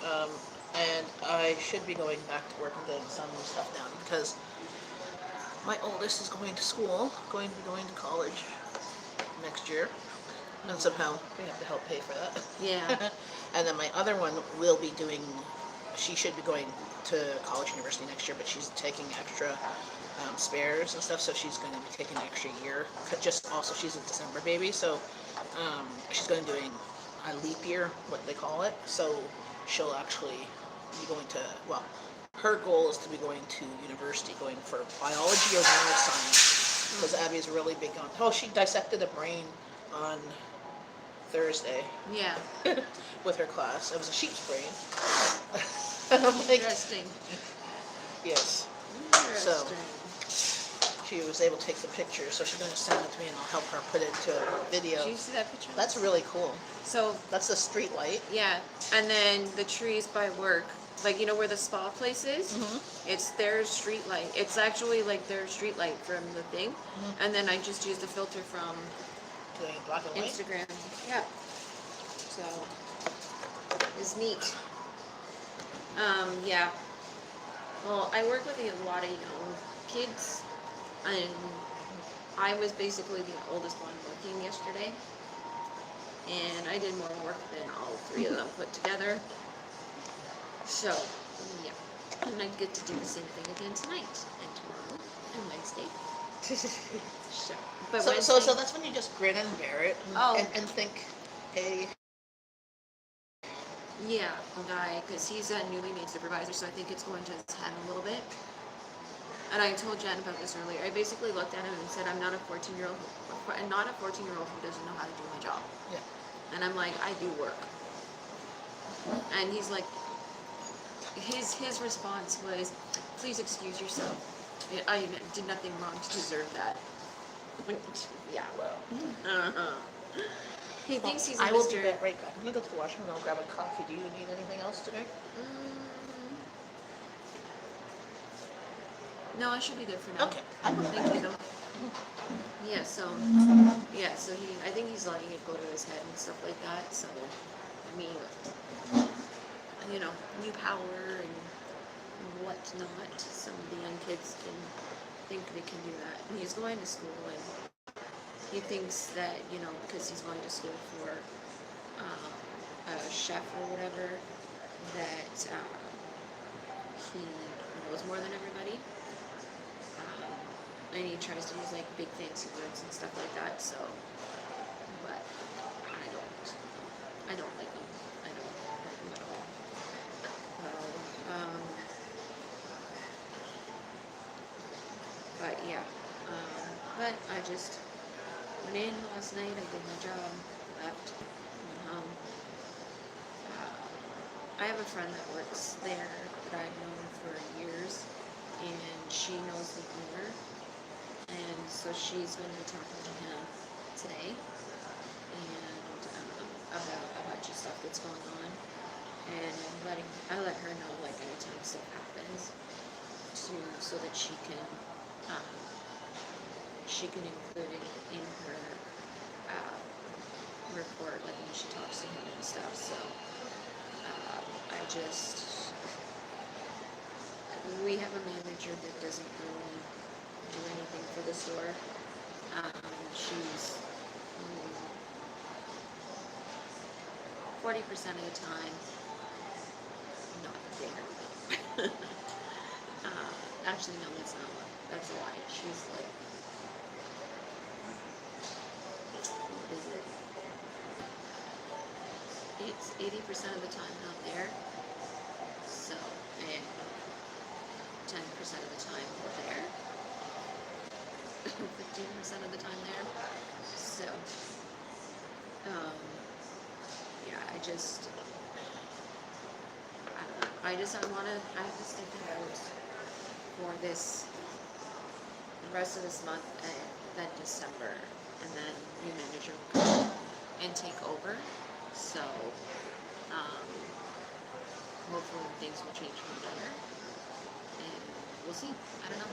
And I should be going back to work and getting some stuff done because my oldest is going to school, going to be going to college next year. And somehow we have to help pay for that. Yeah. And then my other one will be she should be going to college university next year, but she's taking extra spares and stuff, so she's going to be taking an extra year. Also, she's a December baby, so she's going to be doing a leap year, what they call it. So she'll actually be going to, well, her goal is to be going to university, going for biology or neuroscience, because Abby's really big on, she dissected a brain on Thursday. Yeah. With her class. It was a sheep's brain. And I'm like, Interesting. yes. Interesting. She was able to take the picture, so she's going to send it to me and I'll help her put it into a video. Did you see that picture? That's really cool. So, that's the street light. Yeah, and then the trees by work, like you know where the spa place is? It's their street light. It's actually like their street light from the thing. And then I just used a filter from Black and white? Instagram. Yeah. So, it's neat. Yeah. Well, I work with a lot of young kids, and I was basically the oldest one working yesterday, and I did more work than all three of them put together. So, yeah. And I get to do the same thing again tonight, and tomorrow, and Wednesday. So that's when you just grin and bear it and think, hey. Yeah, a guy, because he's a newly made supervisor, so I think it's going to his head a little bit. And I told Jen about this earlier. I basically looked at him and said, I'm not a 14-year-old who doesn't know how to do my job. Yeah. And I'm like, I do work. And he's like, his response was, please excuse yourself. I did nothing wrong to deserve that. Yeah. Well. He thinks he's a I will Mr. be right back. I'm going to go to the washroom and I'll grab a coffee. Do you need anything else to drink? No, I should be good for now. Okay. Thank you, though. Yeah, so I think he's letting it go to his head and stuff like that. So, I mean, you know, new power and whatnot. Some of the young kids can think they can do that. And he's going to school, and he thinks that, you know, because he's going to school for a chef or whatever, that he knows more than everybody. and he tries to use like big fancy words and stuff like that. So, but I don't like him. I don't like him at all. Um, but yeah, but I just went in last night. I did my job, left, went home. I have a friend that works there that I've known for years, and she knows the owner, and so she's going to be talking to him today, and about a bunch of stuff that's going on, and I let her know like anytime stuff happens, so that she can include it in her report, like when she talks to him and stuff. So we have a manager that doesn't really do anything for the store. She's 40% of the time not there. Actually, no, that's a lie. She's like, what is it? It's 80% of the time not there. So, and 10% of the time there. 15% of the time there. So, yeah, I don't know. I have to stick it out for this, the rest of this month and then December, and then new manager will come and take over. So, hopefully things will change for the better, and we'll see. I don't know.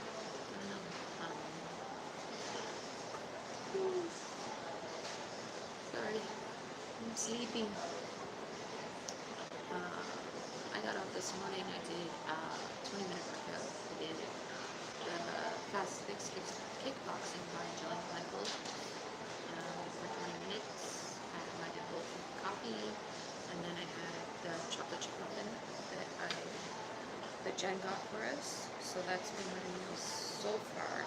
Sorry, I'm sleepy. I got up this morning. I did 20-minute workout. I did the fast fix kickboxing by Jenn for 20 minutes. I had my bulletproof coffee, and then I had the chocolate chip muffin that Jenn got for us. So that's been my meal so far.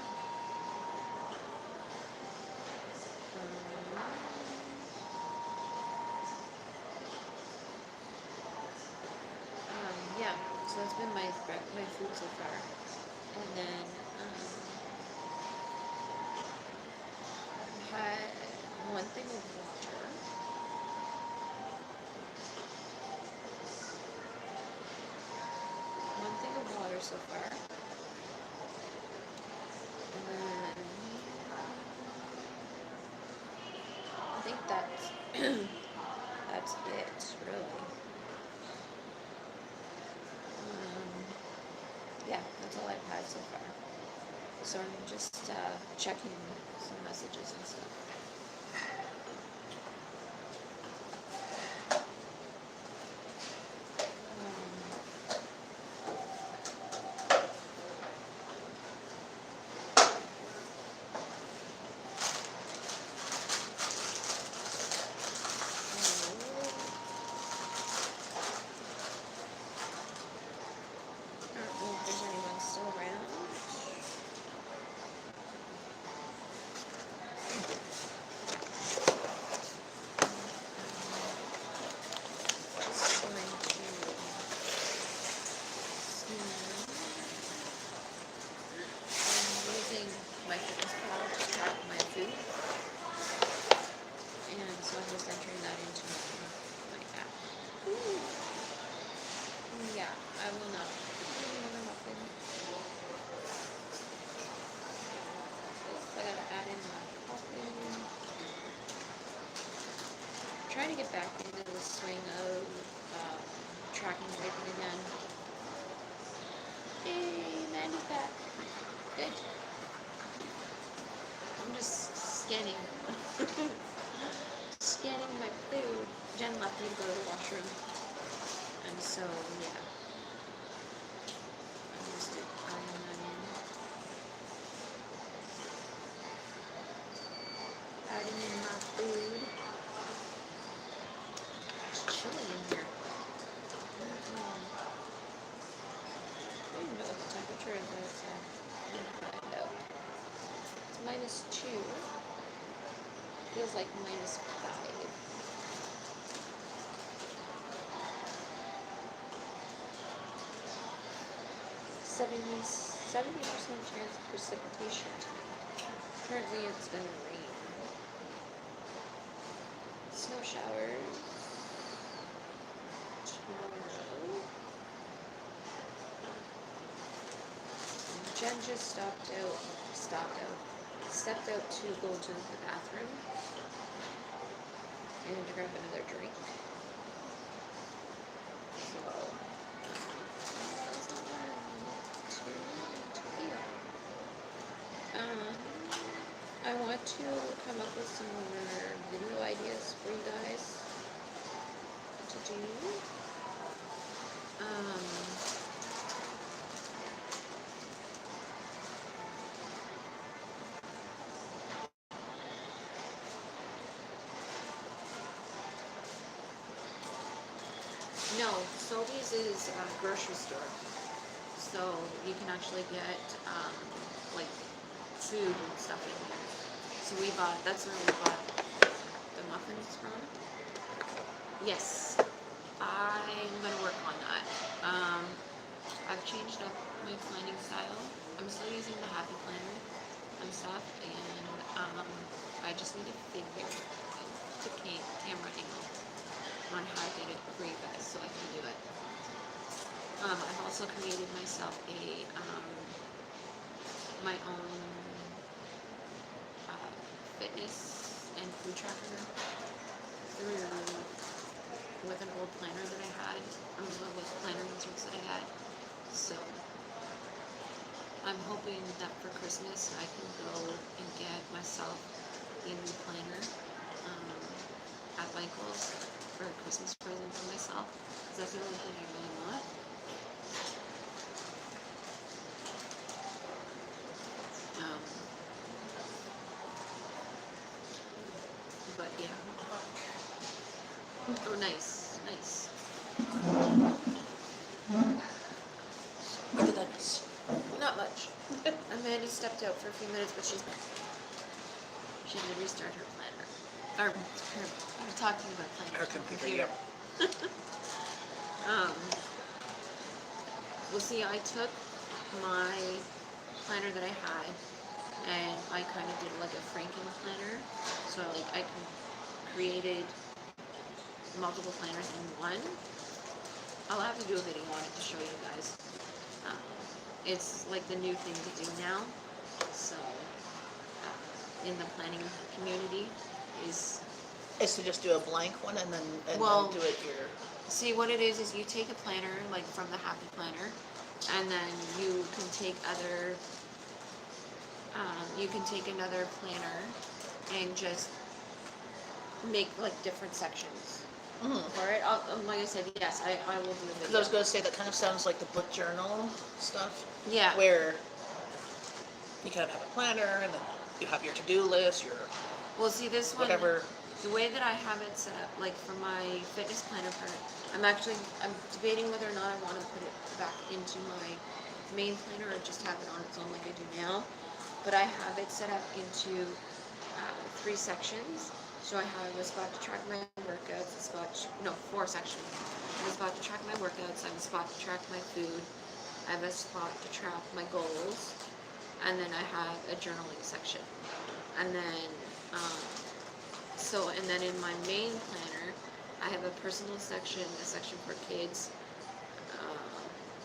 Yeah, so that's been my food so far. And then I had one thing of water. One thing of water so far. And then I think that's it, really. Yeah, that's all I've had so far. So I'm just checking some messages and stuff. I don't know if there's anyone still around. Just going to I'm using my fitness pal to track my food, and so I'm just entering that into my app. Ooh. Yeah, I will not. Another muffin. I gotta add in my coffee. I'm trying to get back into the swing of tracking everything again. Hey, Mandy's back. Good. I'm just scanning. Scanning my food. Jenn left me to go to the washroom. And so, yeah. I'm just adding that in. Adding in my food. It's chilly in here. I don't even know what the temperature is outside. I'm gonna find out. -2 feels like -5. 70% chance of precipitation tonight. Currently it's gonna rain. Snow showers tomorrow. Jenn just stepped out to go to the bathroom and to grab another drink. So, I want to come up with some more video ideas for you guys to do. No, Sobeys is a grocery store, so you can actually get like food and stuff in here. So that's where we bought the muffins from. Yes, I'm gonna work on that. I've changed up my planning style. I'm still using the Happy Planner and stuff, and I just need to figure the camera angle on how to get it for you guys so I can do it. I've also created myself my own fitness and food tracker with an old planner that I had, with planner inserts that I had. So I'm hoping that for Christmas I can go and get myself a new planner at Michael's for a Christmas present for myself, because that's the only thing I really want. But yeah. Oh, nice. What did that miss? Not much. Amanda stepped out for a few minutes, but she had to restart her planner. We're talking about planner. Her computer. Well, see, I took my planner that I had, and I kind of did like a Franken planner. So like I created multiple planners in one. I'll have to do a video on it to show you guys. It's like the new thing to do now. So in the planning community is to just do a blank one and then do it your. See, what it is you take a planner like from the Happy Planner, and then you can take another planner and just make like different sections for it. Like I said, yes, I will do a video. I was going to say that kind of sounds like the book journal stuff. Yeah. Where you kind of have a planner and then you have your to-do list, your. Well, see, this one. Whatever. The way that I have it set up, like for my fitness planner part, I'm debating whether or not I want to put it back into my main planner or just have it on its own like I do now. But I have it set up into 3 sections. So I have a spot to track my workouts, 4 sections. I have a spot to track my workouts, I have a spot to track my food, I have a spot to track my goals, and then I have a journaling section. And then and then in my main planner, I have a personal section, a section for kids,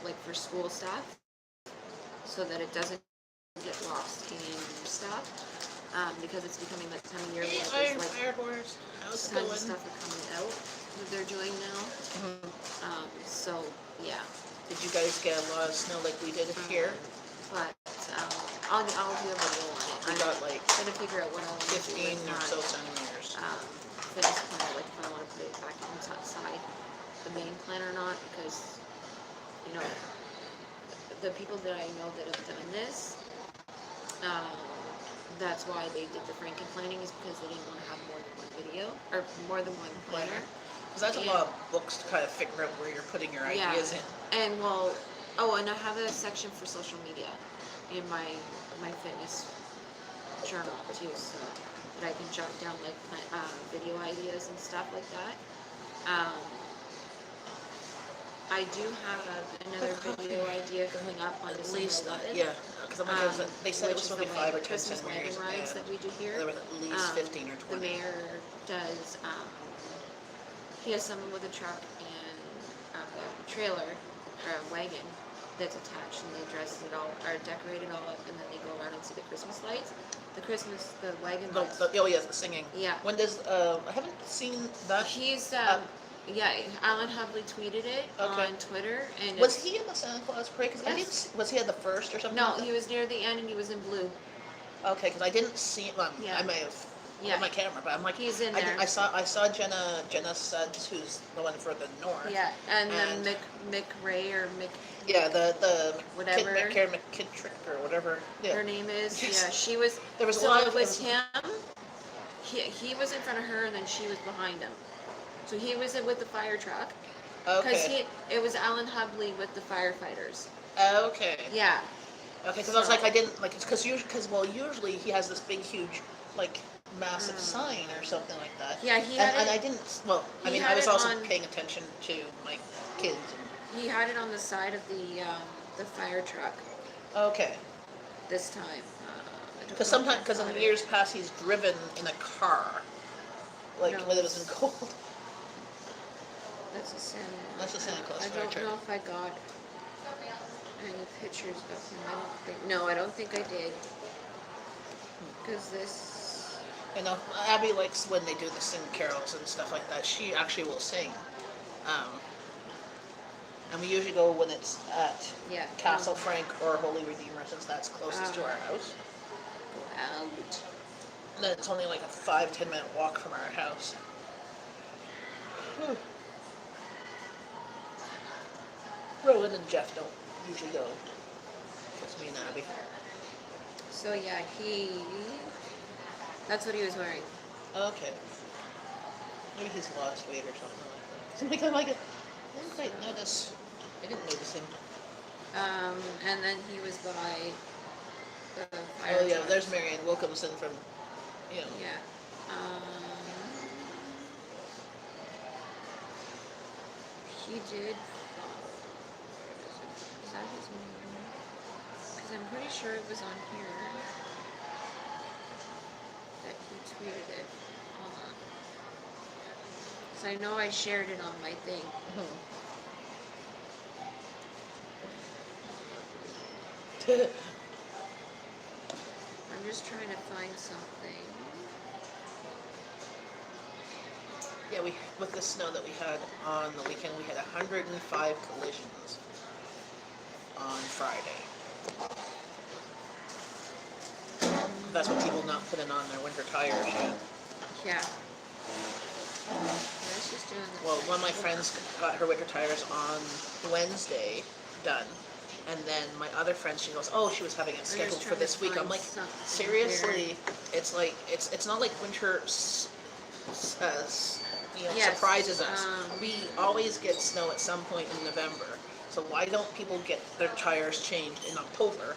like for school stuff, so that it doesn't get lost in stuff, because it's becoming that time of year where there's like tons of stuff are coming out that they're doing now. So yeah. Did you guys get a lot of snow like we did here? But I'll do a video on it. We got like trying to figure out what I want to do 15 or so centimeters. Fitness planner, like if I want to put it back inside the main planner or not, because the people that I know that have done this, that's why they did the Franken planning, is because they didn't want to have more than one video or more than one planner. Because that's a lot of books to kind of figure out where you're putting your ideas in. And and I have a section for social media in my fitness journal too, so that I can jot down like video ideas and stuff like that. Um, I do have another video idea coming up on At December least, 11th. yeah, because they said it Which was is going to the be 5 or 10 Christmas wagon centimeters. rides that we do here. There was at least 15 or 20. The mayor does, he has someone with a truck and a trailer, or a wagon that's attached, and they dress it all, or decorate it all up, and then they go around and see the Christmas lights. The wagon lights. Oh, yes, the singing. Yeah. When does, I haven't seen that. He's, yeah, Alan Hubley tweeted it on Twitter, and Was he in the Santa Claus parade? Because I didn't. Yes. Was he at the first or something? No, like that? he was near the end, and he was in blue. Okay, because I didn't see. Well, Yeah. I may have Yeah. on my camera, but I'm like, He's in I, there. I saw Jenna Suds, who's the one further north. Yeah, and And- then Mick Ray or Mick. Yeah, the Whatever. Karen McKittrick or whatever. Yeah. Her name is. Yes. Yeah, she was. There was a so lot it of- was him. He was in front of her, and then she was behind him. So he was with the fire truck. Because Okay. it was Alan Hubley with the firefighters. Okay. Yeah. Okay, because I was like, I didn't like, because usually he has this big, huge, like, massive sign or something like that. Yeah, he had and it- I didn't. Well, I he mean, had I was it also on- paying attention to my kids. He had it on the side of the fire truck Okay. this time. I don't Because know if I sometimes, because in caught it. years past, he's driven in a car, like No. when it was in cold. That's a Santa. That's a Santa Claus I fire don't truck. know if I got any pictures of him. I don't think. No, I don't think I did. Because this. You know, Abby likes when they do the sing carols and stuff like that. She actually will sing. And we usually go when it's at Yeah. Castle Frank or Holy Redeemer, since that's closest to our house. Go out. And then it's only like a 5-10 minute walk from our house. Rowan and Jeff don't usually go. It's me and Abby. So yeah, that's what he was wearing. Okay. Maybe he's lost weight or something like that. Something like it. I didn't quite notice. I didn't notice him. And then he was by the fire Oh yeah, truck. there's Marianne Wilkinson from, you know. Yeah. He did follow. Is that his name? Because I'm pretty sure it was on here that he tweeted it. Hold on. So I know I shared it on my thing. I'm just trying to find something. Yeah, with the snow that we had on the weekend, we had 105 collisions on Friday. That's what people not putting on their winter tires yet. Yeah. I was just doing the Well, one of my friends got her winter tires on Wednesday done. And then my other friend, she goes, oh, she was having it scheduled for this week. I'm like, seriously? It's like, it's not like winter Yes, surprises us. We always get snow at some point in November. So why don't people get their tires changed in October?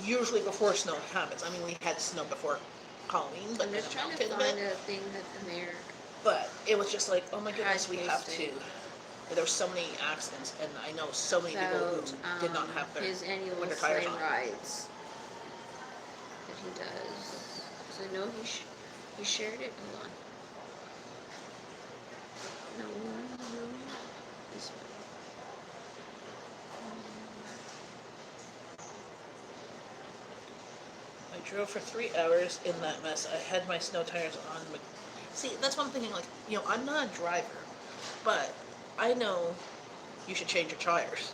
Usually before snow happens. I mean, we had snow before Halloween, but I'm in just a trying to mountain find bit. a thing that the mayor. But it was just like, oh my goodness, we have to. posted. There were so many accidents, and I know so many people who did not have their his annual winter sleigh tires on. rides that he does. So I know he shared it. Hold on. No, this one. I drove for 3 hours in that mess. I had my snow tires on. See, that's one thing. Like, you know, I'm not a driver, but I know you should change your tires.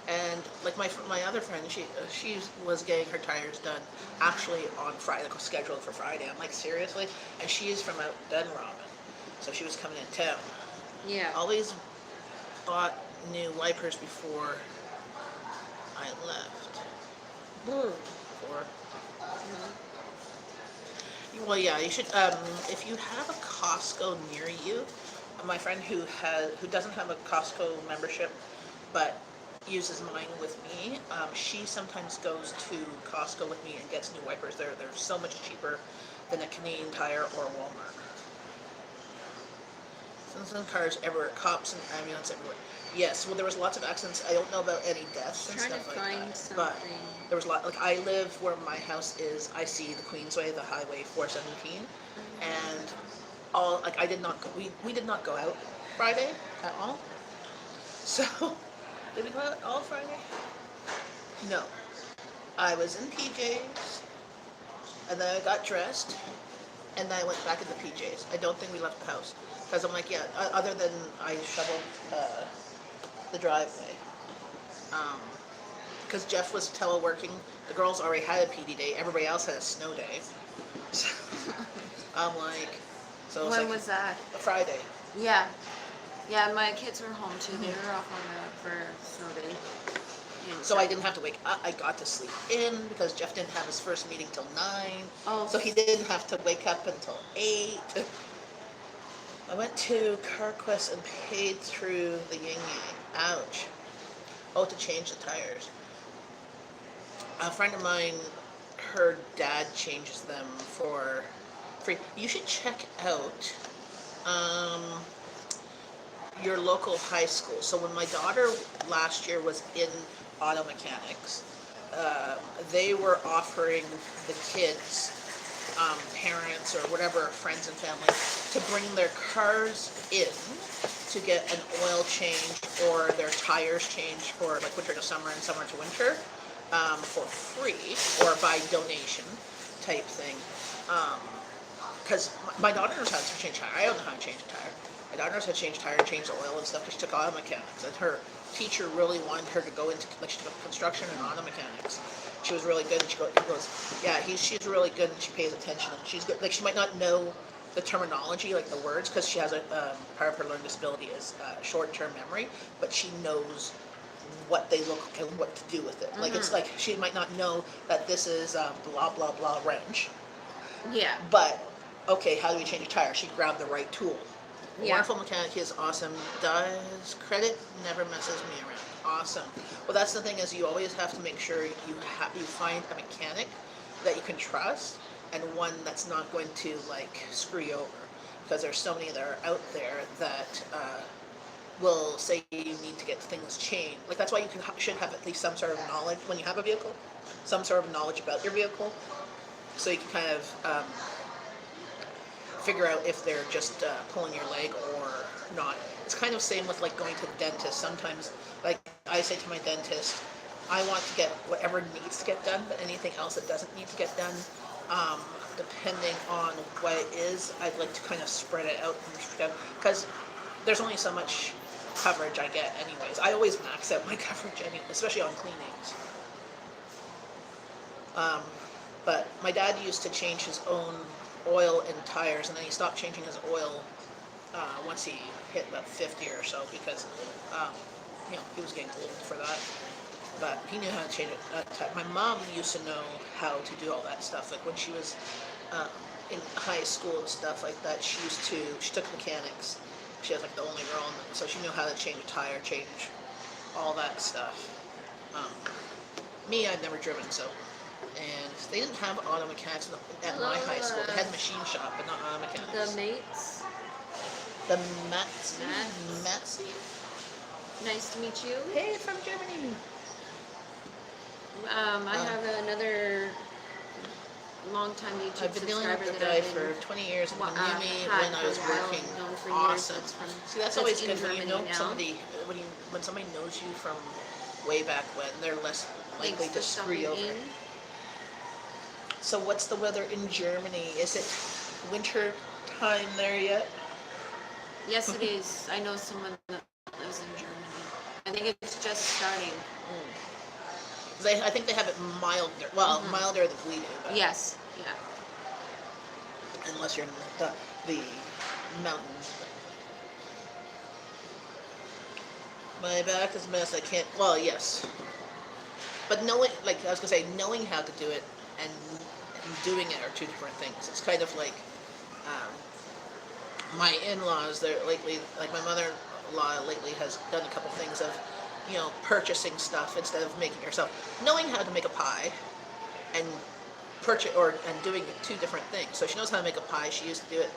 And like my other friend, she was getting her tires done actually on Friday, like scheduled for Friday. I'm like, seriously? And she is from out Dunrobin, so she was coming in town. Yeah. Always bought new wipers before I left. Before. Well, yeah, you should. If you have a Costco near you, my friend who doesn't have a Costco membership, but uses mine with me. She sometimes goes to Costco with me and gets new wipers there. They're so much cheaper than a Canadian Tire or Walmart. Some cars everywhere, cops and ambulance everywhere. Yes, well, there was lots of accidents. I don't know about any deaths and Trying to stuff like find that. something. But there was a lot. Like I live where my house is. I see the Queensway, the Highway 417, and all like I did not. We did not go out Friday at all. So did we go out all Friday? No. I was in PJs, and then I got dressed, and then I went back into PJs. I don't think we left the house because I'm like, yeah. Other than I shoveled the driveway, because Jeff was teleworking. The girls already had a PD day. Everybody else had a snow day. So I'm like, so When like was that? a Friday. Yeah. Yeah, my kids were home too. They were off on for snow day. And So I didn't have to wake up. I got to sleep in because Jeff didn't have his first meeting till 9. Oh. So he didn't have to wake up until 8. I went to CarQuest and paid through the Yin Yang. Ouch. Oh, to change the tires. A friend of mine, her dad changes them for free. You should check out your local high school. So when my daughter last year was in auto mechanics, they were offering the kids, parents or whatever, friends and family, to bring their cars in to get an oil change or their tires changed for like winter to summer and summer to winter, for free or by donation type thing. Because my daughter knows how to change tire. I don't know how to change a tire. My daughter knows how to change tire, change the oil and stuff because she took auto mechanics. And her teacher really wanted her to go into, like, she took construction and auto mechanics. She was really good, and she goes, yeah, she's really good, and she pays attention, and she's good. Like, she might not know the terminology, like the words, because she has a part of her learning disability is short-term memory, but she knows what they look like and what to do with it. Like, it's like she might not know that this is blah blah blah wrench, Yeah. but okay, how do we change a tire? She grabbed the right tool. Yeah. Wonderful mechanic, he is awesome. Does credit, never messes me around. Awesome. Well, that's the thing, is you always have to make sure you find a mechanic that you can trust and one that's not going to like screw you over, because there's so many that are out there that will say you need to get things changed. Like, that's why you should have at least some sort of knowledge when you have a vehicle, some sort of knowledge about your vehicle, so you can kind of figure out if they're just pulling your leg or not. It's kind of same with like going to the dentist. Sometimes, like I say to my dentist, I want to get whatever needs to get done, but anything else that doesn't need to get done, depending on what it is, I'd like to kind of spread it out because there's only so much coverage I get anyways. I always max out my coverage anyway, especially on cleanings. But my dad used to change his own oil and tires, and then he stopped changing his oil once he hit about 50 or so, because he was getting old for that. But he knew how to change it. My mom used to know how to do all that stuff. Like when she was in high school and stuff like that, she took mechanics. She was like the only girl, so she knew how to change a tire, change all that stuff. Me, I'd never driven, so. And they didn't have auto mechanics at my high school. They had machine shop, but not auto mechanics. The mates. The Matzi? Nice to meet you. Hey, from Germany. I have another long-time YouTube I've been dealing with subscriber the that guy I've for been 20 years, and he had knew me for when I was a while, working. known for Awesome. years. See, that's that's always in good when you know Germany now. somebody, when somebody knows you from way back when, they're less likely Thanks to for screw you over. stopping in. So what's the weather in Germany? Is it winter time there yet? Yes, it is. I know someone that lives in Germany. I think it's just starting. I think they have it milder. Well, milder than we do. But Yes. Yeah. unless you're in the mountains. My back is a mess. I can't. Well, yes. But knowing, like I was gonna say, knowing how to do it and doing it are two different things. It's kind of like my in-laws. They're lately, like my mother-in-law lately has done a couple things of purchasing stuff instead of making yourself. Knowing how to make a pie and purchase and doing two different things. So she knows how to make a pie. She used to do it,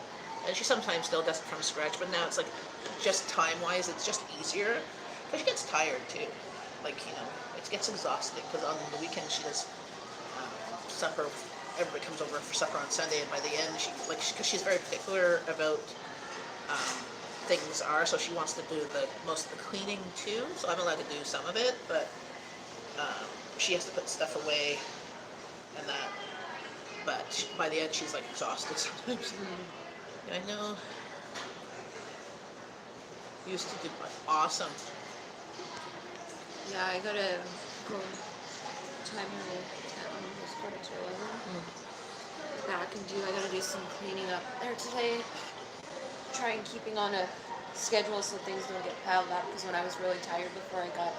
and she sometimes still does it from scratch. But now it's like, just time wise, it's just easier. But she gets tired too. Like it gets exhausting because on the weekend she does supper. Everybody comes over for supper on Sunday, and by the end, because she's very particular about things are, so she wants to do most of the cleaning too. So I'm allowed to do some of it, but she has to put stuff away and that. But by the end, she's like exhausted sometimes. I know. Used to do awesome. Yeah, I gotta go time her almost quarter to 11. Back and I gotta do some cleaning up there today. Try and keeping on a schedule so things don't get piled up. Because when I was really tired before I got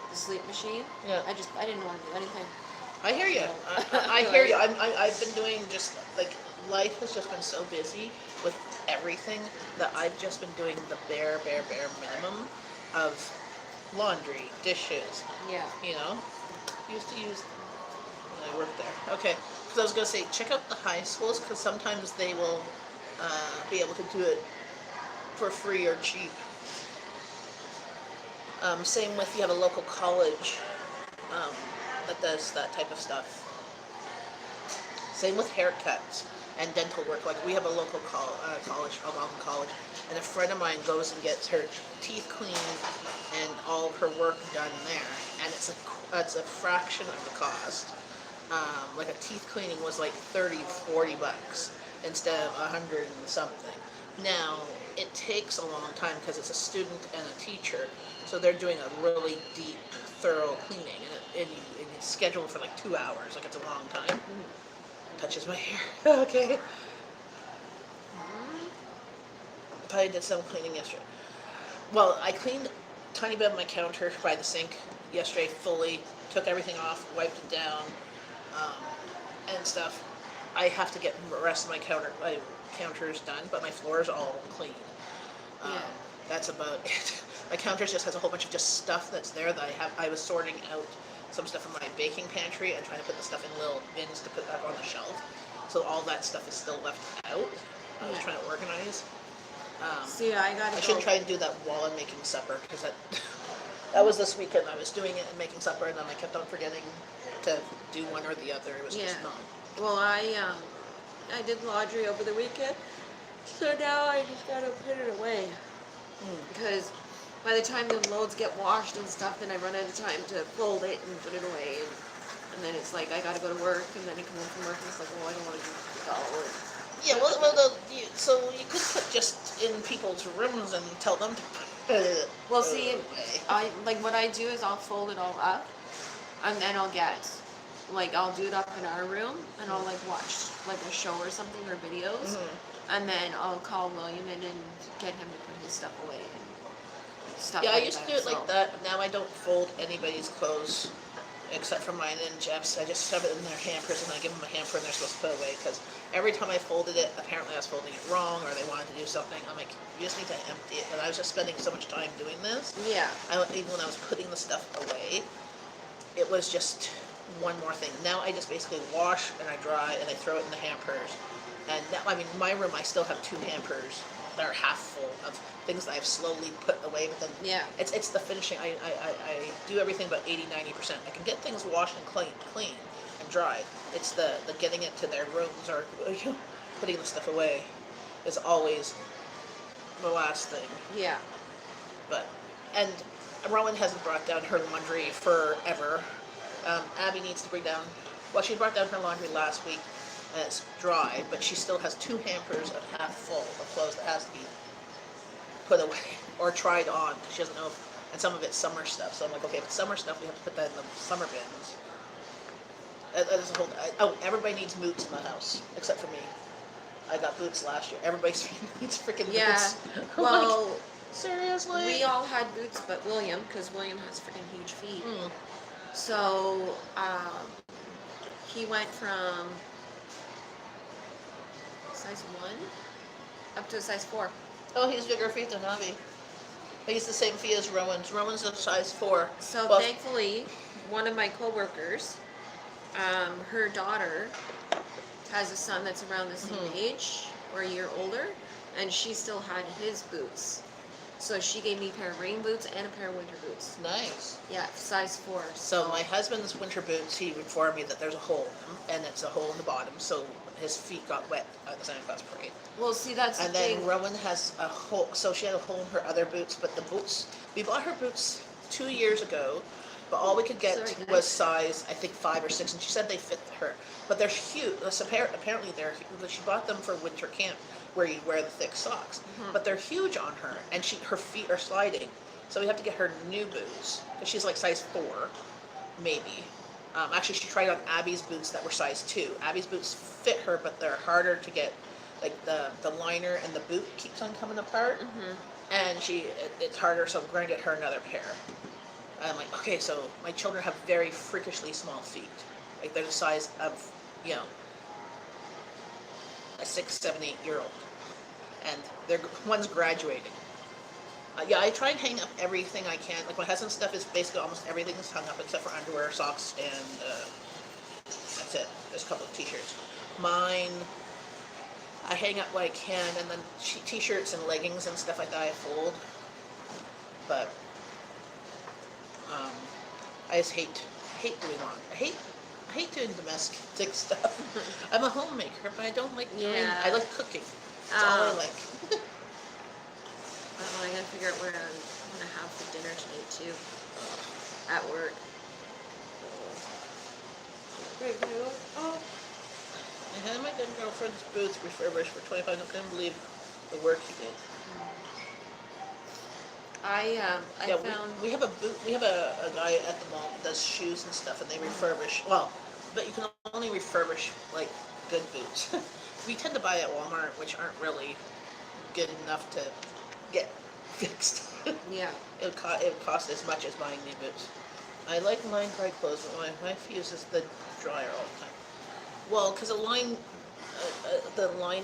the sleep machine, Yeah. I didn't want to do anything. I hear you. I hear you. I've been doing just like life has just been so busy with everything that I've just been doing the bare minimum of laundry, dishes. Yeah. Used to use when I worked there. Okay, because I was gonna say check out the high schools because sometimes they will be able to do it for free or cheap. Same with you have a local college that does that type of stuff. Same with haircuts and dental work. Like we have a local college, Algonquin College, and a friend of mine goes and gets her teeth cleaned and all of her work done there, and it's a fraction of the cost. Like a teeth cleaning was like $30-40 instead of $100 and something. Now it takes a long time because it's a student and a teacher, so they're doing a really deep, thorough cleaning, and it's scheduled for like 2 hours. Like it's a long time. Touches my hair. Okay. I did some cleaning yesterday. Well, I cleaned a tiny bit of my counter by the sink yesterday fully. Took everything off, wiped it down, and stuff. I have to get the rest of my counters done, but my floor is all clean. Yeah. That's about it. My counters just has a whole bunch of just stuff that's there that I was sorting out some stuff from my baking pantry and trying to put the stuff in little bins to put back on the shelf. So all that stuff is still left out. I was trying to organize. See, I gotta I go. should try and do that while I'm making supper because that was this weekend. I was doing it and making supper, and then I kept on forgetting to do one or the other. It was just not. Well, I did laundry over the weekend, so now I just gotta put it away. Because by the time the loads get washed and stuff, then I run out of time to fold it and put it away, and then it's like I gotta go to work, and then I come home from work and it's like, oh, I don't want to do it all. Yeah, so you could put just in people's rooms and tell them to put it Well, see, away. what I do is I'll fold it all up, and then I'll I'll do it up in our room, and I'll watch a show or something or videos, and then I'll call William in and get him to put his stuff away and stuff. Yeah, like I used that, to do it so. like that. Now I don't fold anybody's clothes except for mine and Jeff's. I just shove it in their hampers and I give them a hamper and they're supposed to put it away because every time I folded it, apparently I was folding it wrong or they wanted to do something. I'm like, you just need to empty it. And I was just spending so much time doing this. Yeah. Even when I was putting the stuff away, it was just one more thing. Now I just basically wash and I dry and I throw it in the hampers. And now, in my room I still have 2 hampers that are half full of things that I've slowly put away, but then it's the finishing. I do everything about 80-90%. I can get things washed and clean and dried. It's the getting it to their rooms or putting the stuff away is always the last thing. Yeah. And Rowan hasn't brought down her laundry forever. Abby needs to bring down. Well, she brought down her laundry last week. And it's dry, but she still has 2 hampers of half full of clothes that has to be put away or tried on. She doesn't know and some of it's summer stuff. So I'm like, okay, if it's summer stuff, we have to put that in the summer bins. That is a whole. Everybody needs boots in the house except for me. I got boots last year. Everybody needs freaking boots. Well, like, seriously. We all had boots, but William, because William has freaking huge feet. So he went from size 1 up to a size 4. Oh, he's bigger feet than Abby. He's the same fee as Rowan's. Rowan's a size 4. So Well, thankfully, one of my coworkers, her daughter has a son that's around the same age or a year older, and she still had his boots. So she gave me a pair of rain boots and a pair of winter boots. nice. Yeah, size 4. So my husband's winter boots, he informed me that there's a hole in them, and it's a hole in the bottom, so his feet got wet at the Santa Claus parade. Well, see, that's And the then thing. Rowan has a hole, so she had a hole in her other boots, but the boots, we bought her boots 2 years ago, but all we could get Sorry, guys. was size, I think 5 or 6, and she said they fit her. But they're huge, apparently she bought them for winter camp, where you wear the thick socks. But they're huge on her, and her feet are sliding. So we have to get her new boots, because she's like size 4, maybe. Actually, she tried on Abby's boots that were size 2. Abby's boots fit her, but they're harder to get. Like the liner and the boot keeps on coming apart, and it's harder. So I'm going to get her another pair. I'm like, okay, so my children have very freakishly small feet. Like they're the size of, a 6, 7, 8-year-old, and one's graduating. Yeah, I try and hang up everything I can. Like my husband's stuff is basically almost everything is hung up except for underwear, socks, and that's it. There's a couple of t-shirts. Mine, I hang up what I can, and then t-shirts and leggings and stuff like that I fold. But I just hate doing laundry. I hate doing domestic stuff. I'm a homemaker, but I don't like doing. Yeah. I like cooking. That's all I like. I gotta figure out where I'm gonna have for dinner tonight too. At work. Wait, can I look? Oh. I had my good girlfriend's boots refurbished for $25. I couldn't believe the work he did. I found. We have a guy at the mall that does shoes and stuff, and they refurbish. Well, but you can only refurbish like good boots. We tend to buy at Walmart, which aren't really good enough to get fixed. Yeah. It would cost as much as buying new boots. I like line dry clothes, but my wife uses the dryer all the time. Well, because the line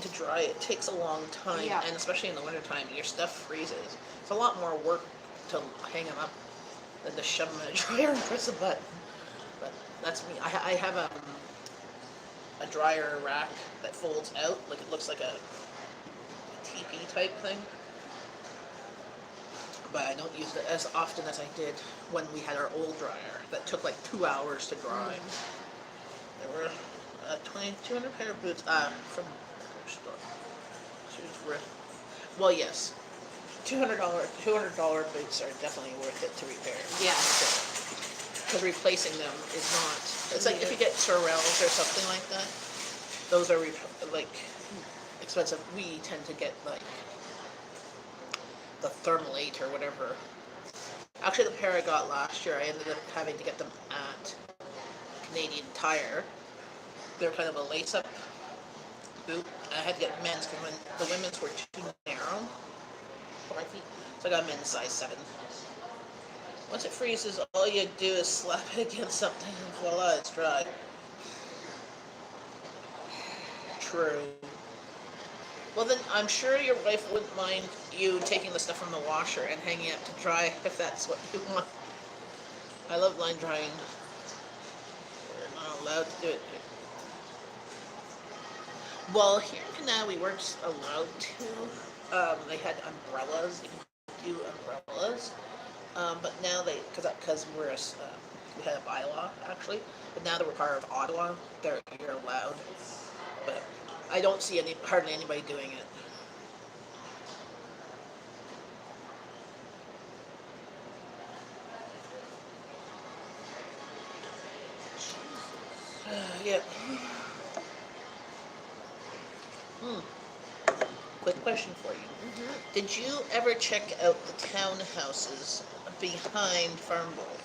to dry, it takes a long time, Yeah. and especially in the wintertime, your stuff freezes. It's a lot more work to hang them up than to shove them in a dryer and press a button. But that's me. I have a dryer rack that folds out, like it looks like a teepee type thing. But I don't use it as often as I did when we had our old dryer that took like 2 hours to dry. There were 200 pair of boots from the store. Shoes worth. Well, yes, $200 boots are definitely worth it to repair. Yeah. Because replacing them is not. It's like if you get Sorels or something like that. Those are like expensive. We tend to get like the Thermal 8 or whatever. Actually, the pair I got last year, I ended up having to get them at Canadian Tire. They're kind of a lace-up boot. I had to get men's because the women's were too narrow for my feet. So I got men's size 7. Once it freezes, all you do is slap it against something and voila, it's dry. True. Well then, I'm sure your wife wouldn't mind you taking the stuff from the washer and hanging it to dry if that's what you want. I love line drying. We're not allowed to do it. Well, here in Kanata we weren't allowed to. They had umbrellas. You can do umbrellas. But now because we had a bylaw actually, but now that we're part of Ottawa, you're allowed. But I don't see hardly anybody doing it. Yep. Quick question for you. Did you ever check out the townhouses behind Farm Boy?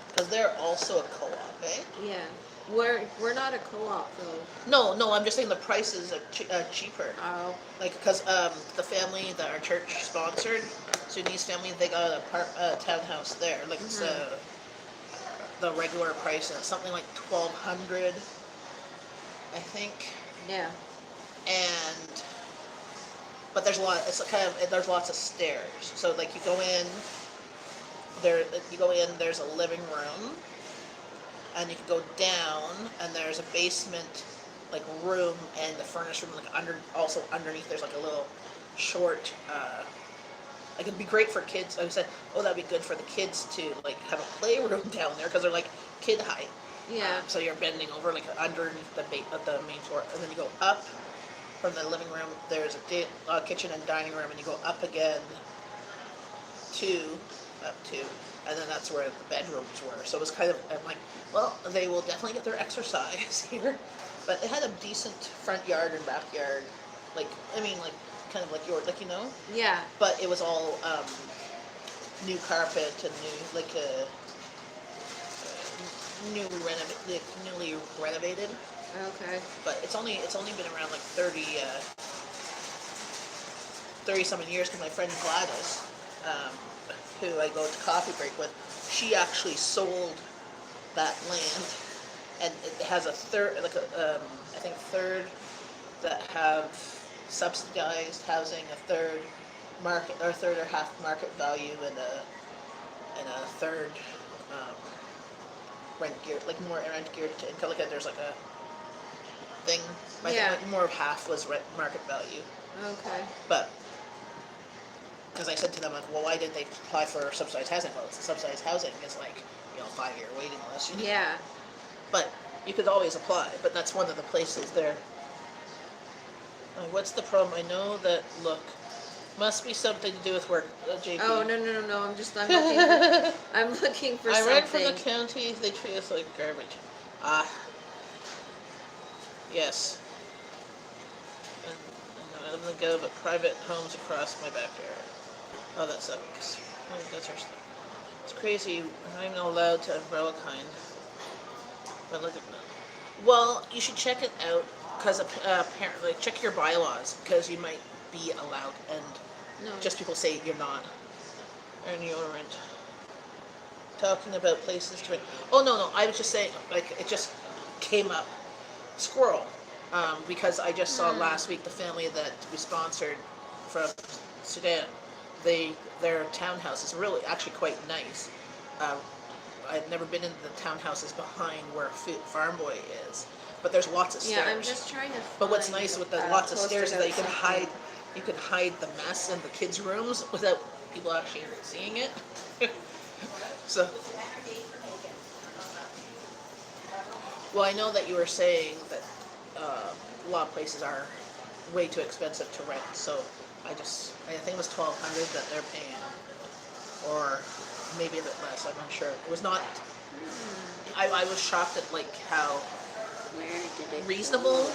Because they're also a co-op, eh? Yeah. We're not a co-op though. No, I'm just saying the prices are cheaper. Oh. Like, because the family that our church sponsored, Sudanese family, they got a townhouse there. Like, it's the regular price, and it's something like $1,200, I think. Yeah. And but there's a lot. It's kind of there's lots of stairs. So like you go in there, you go in. There's a living room, and you can go down, and there's a basement like room and the furnace room like also underneath. There's like a little short. Like it'd be great for kids. I said, oh, that'd be good for the kids to like have a playroom down there because they're like kid height. Yeah. So you're bending over like underneath the main floor, and then you go up from the living room. There's a kitchen and dining room, and you go up again up two, and then that's where the bedrooms were. So it was kind of, I'm like, well, they will definitely get their exercise here. But it had a decent front yard and backyard, like I mean, like kind of like yours, like you know. Yeah. But it was all new carpet and newly renovated. Okay. But it's only been around like 30 something years because my friend Gladys, who I go to coffee break with, she actually sold that land, and it has a third, like I think third that have subsidized housing, a third market or third or half market value, and a third rent geared, like more rent geared to income. Like there's like a thing. I think like more of half was rent market value. Okay. But because I said to them, like, well, why didn't they apply for subsidized housing? Well, it's subsidized housing is like 5-year waiting list. You know? Yeah. But you could always apply. But that's one of the places there. What's the problem? I know that must be something to do with work, JP. Oh no. I'm looking for I something. read from the county they treat us like garbage. Yes. And I'm gonna go, but private homes across my backyard. Oh, that sucks. Oh, that's our stuff. It's crazy. I'm not even allowed to umbrella kind. But look at that. Well, you should check it out because apparently check your bylaws because you might be allowed, and just people say you're not. Earn your rent. Talking about places to rent. Oh no, I was just saying, like it just came up. Squirrel, because I just saw last week the family that we sponsored from Sudan. Their townhouse is really actually quite nice. I've never been in the townhouses behind where Farm Boy is, but there's lots of stairs. Yeah, I'm just trying to. But what's nice with the lots of stairs is that you can hide the mess in the kids' rooms without people actually seeing it. So. Well, I know that you were saying that a lot of places are way too expensive to rent, so I think it was $1,200 that they're paying, or maybe a bit less. I'm not sure. It was not. I was shocked at like how reasonable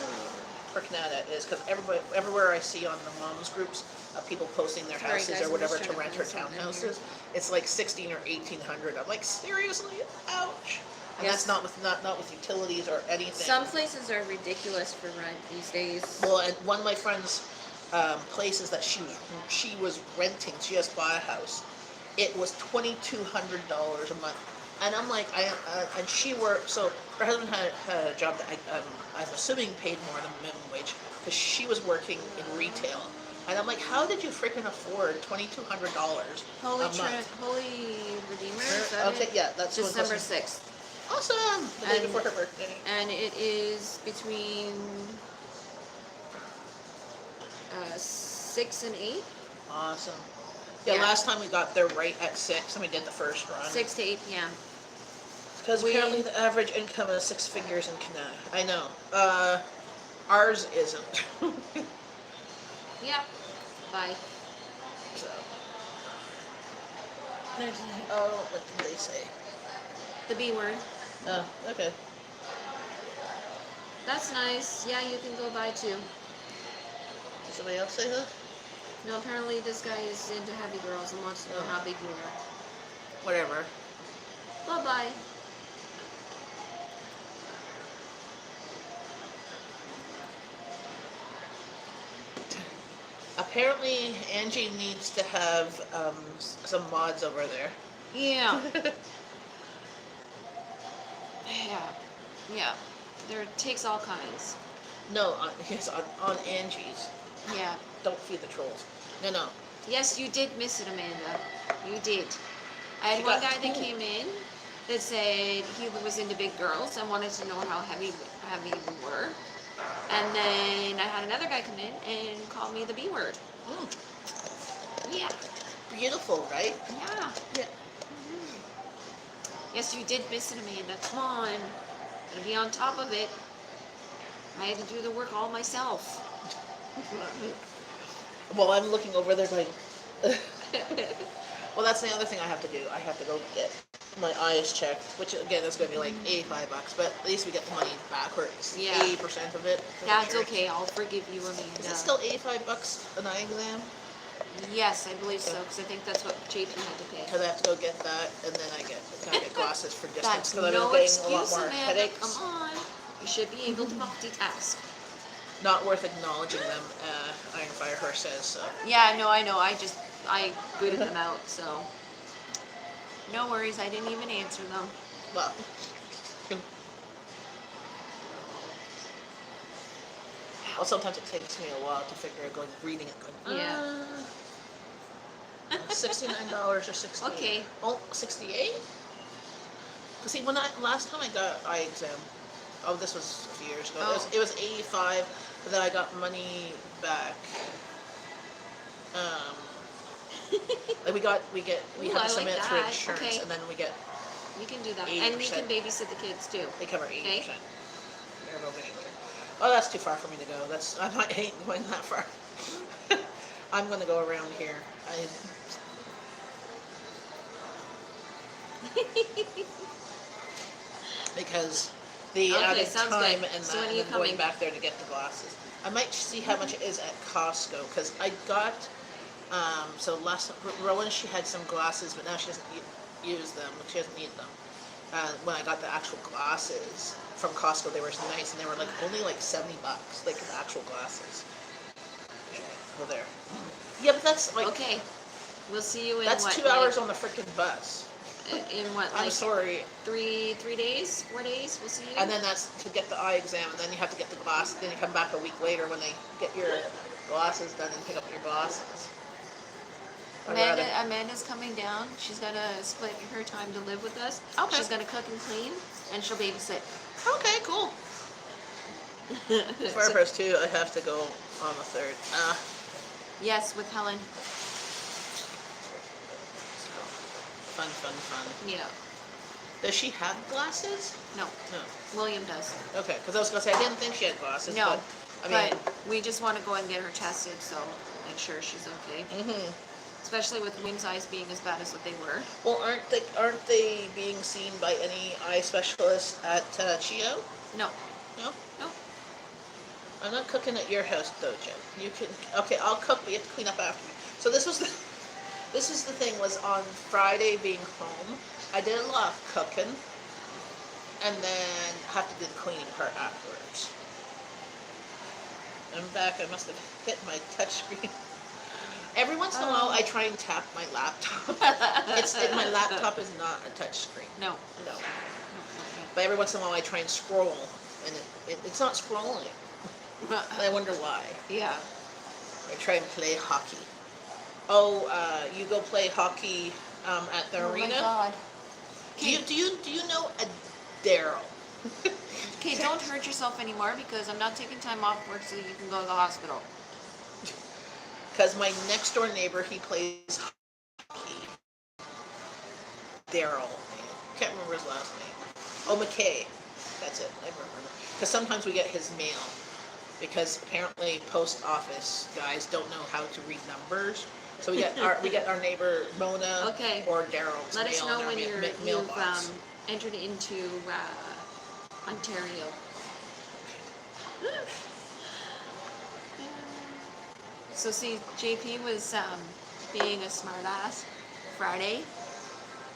for Kanata is, because everywhere I see on the moms groups people posting their houses or whatever to rent her townhouses, it's like $1,600 or $1,800. I'm like, seriously, ouch. And that's not with utilities or anything. Some places are ridiculous for rent these days. Well, and one of my friends' places that she was renting, she just bought a house. It was $2,200 a month, and I'm like, and she worked. So her husband had a job that I'm assuming paid more than minimum wage because she was working in retail. And I'm like, how did you freaking afford $2,200 a month? Holy Redeemer. Okay, yeah, that's December 6th. Awesome! The day before her birthday. And it is between 6 and 8. Awesome. Yeah, last time we got there right at 6 and we did the first run. 6 to 8 p.m. Because apparently the average income is 6 figures in Kanata. I know. Ours isn't. Yep. Bye. So. Oh, what did they say? The B word. Oh, okay. That's nice. Yeah, you can go by too. Did somebody else say that? No, apparently this guy is into heavy girls and wants to know how big you are. Whatever. Bye-bye. Apparently, Angie needs to have some mods over there. Yeah. Yeah. There takes all kinds. No, yes, on Angie's. Yeah. Don't feed the trolls. No. Yes, you did miss it, Amanda. You did. I had She one got guy that two. came in that said he was into big girls and wanted to know how heavy we were. And then I had another guy come in and call me the B word. Mm, Yeah. beautiful, right? Yeah. Yeah. Yes, you did miss it, Amanda. Come on. Gotta be on top of it. I had to do the work all myself. Well, I'm looking over there going. Well, that's the other thing I have to do. I have to go get my eyes checked, which again is going to be like $85, but at least we get the money back, or Yeah. 80% of it. for the That's church. okay. I'll forgive you, Amanda. Is it still $85 an eye exam? Yes, I believe so, because I think that's what JP had to pay. Because I have to go get that, and then I gotta get glasses for distance. That's Because I've no been getting a lot excuse, more Amanda. headaches. Come on. You should be able to multitask. Not worth acknowledging them. Iron Fire Her says so. Yeah, no, I know. I booted them out, so. No worries. I didn't even answer them. Well, sometimes it takes me a while to figure out, reading it, Yeah. $69 or 68. Okay. Oh, 68? See, last time I got eye exam, this was a few years ago. Oh. It was 85, but then I got money back. Like we Ooh, have I to submit like through that. insurance, Okay. and then we get You can do that. 80%. And you can babysit the kids, too. they cover 80%. Okay. They're moving in there. Oh, that's too far for me to go. I ain't going that far. I'm gonna go around here. Because the Okay, added sounds time good. and So that, when are and you then going coming? back there to get the glasses. I might see how much it is at Costco, because I got, so Rowan, she had some glasses, but now she doesn't use them, she doesn't need them. When I got the actual glasses from Costco, they were nice, and they were like only like $70, like the actual glasses. Oh, there. Yeah, but that's like, Okay. We'll see you in that's what? 2 hours on the freaking bus. In what, I'm like sorry. 3 days? 4 days? We'll see you. And then that's to get the eye exam, and then you have to get the glasses. Then you come back a week later when they get your glasses done and pick up your glasses. Amanda's coming down. She's gonna split her time to live with us. Okay. She's gonna cook and clean, and she'll babysit. Okay, cool. For first too, I have to go on the 3rd. Yes, with Helen. Fun. Yeah. Does she have glasses? No, No. William does. Okay, because I was gonna say I didn't think she had glasses. No, but I mean, but we just want to go and get her tested, so make sure she's okay. mhm. Especially with William's eyes being as bad as what they were. Well, aren't they being seen by any eye specialist at Chio? No, No. no. I'm not cooking at your house though, Jen. You can. Okay, I'll cook, but you have to clean up after me. So this was the thing, was on Friday being home, I did a lot of cooking, and then have to do the cleaning part afterwards. I'm back. I must have hit my touch screen. Every once in a while, I try and tap my laptop. My laptop is not a touch screen. No. No. But every once in a while, I try and scroll, and it's not scrolling. I wonder why. Yeah. I try and play hockey. Oh, you go play hockey at the arena? Oh my God. Do you know a Daryl? Okay, don't hurt yourself anymore because I'm not taking time off work so you can go to the hospital. Because my next door neighbor, he plays hockey. Daryl. Can't remember his last name. Oh, McKay. That's it. I remember. Because sometimes we get his mail. Because apparently post office guys don't know how to read numbers. So we get our neighbor Mona Okay. or Daryl's Let us mail know in our when you've mailbox. entered into Ontario. So see, JP was being a smartass Friday,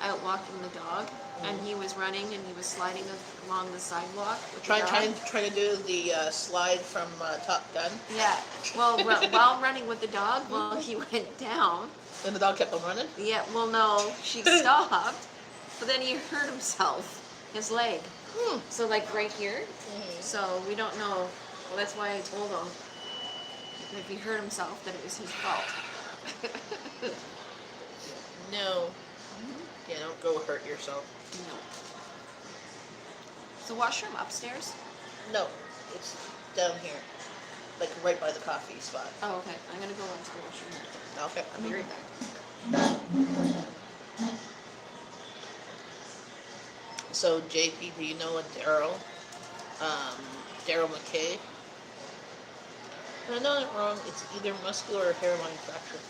out walking the dog, and he was running and he was sliding along the sidewalk with the dog. Trying to do the slide from Top Gun. Yeah. Well, while running with the dog, he went down. And the dog kept on running? Yeah. Well, no, she stopped, but then he hurt himself, his leg. So like right here. So we don't know Well, that's why I told him if he hurt himself, that it was his fault. No. Yeah, don't go hurt yourself. No. Is the washroom upstairs? No, it's down here. Like right by the coffee spot. Oh, okay. I'm gonna go into the washroom. Okay. I'll be right back. So, JP, do you know a Daryl? Daryl McKay? If I know it wrong, it's either muscular or hairline fracture.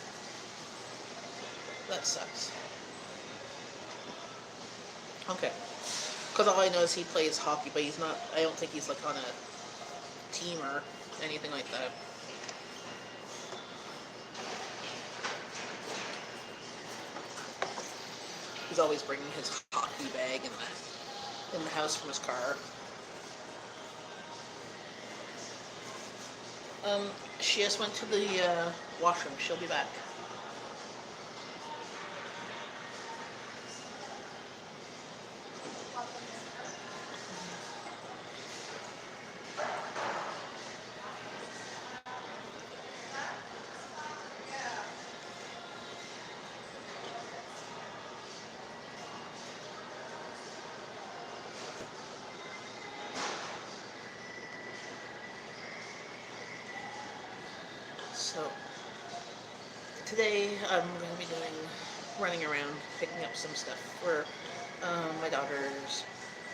That sucks. Okay. Because all I know is he plays hockey, but he's not, I don't think he's like on a team or anything like that. He's always bringing his hockey bag in the house from his car. She just went to the washroom. She'll be back. So, today I'm going to be running around, picking up some stuff for my daughter's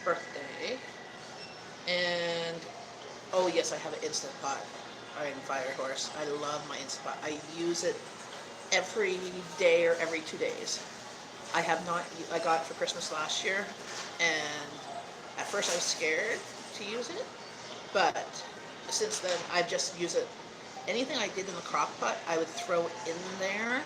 birthday. And, oh yes, I have an Instant Pot. I'm Fire Horse. I love my Instant Pot. I use it every day or every 2 days. I got it for Christmas last year, and at first I was scared to use it, but since then I've just used it. Anything I did in the crock pot, I would throw in there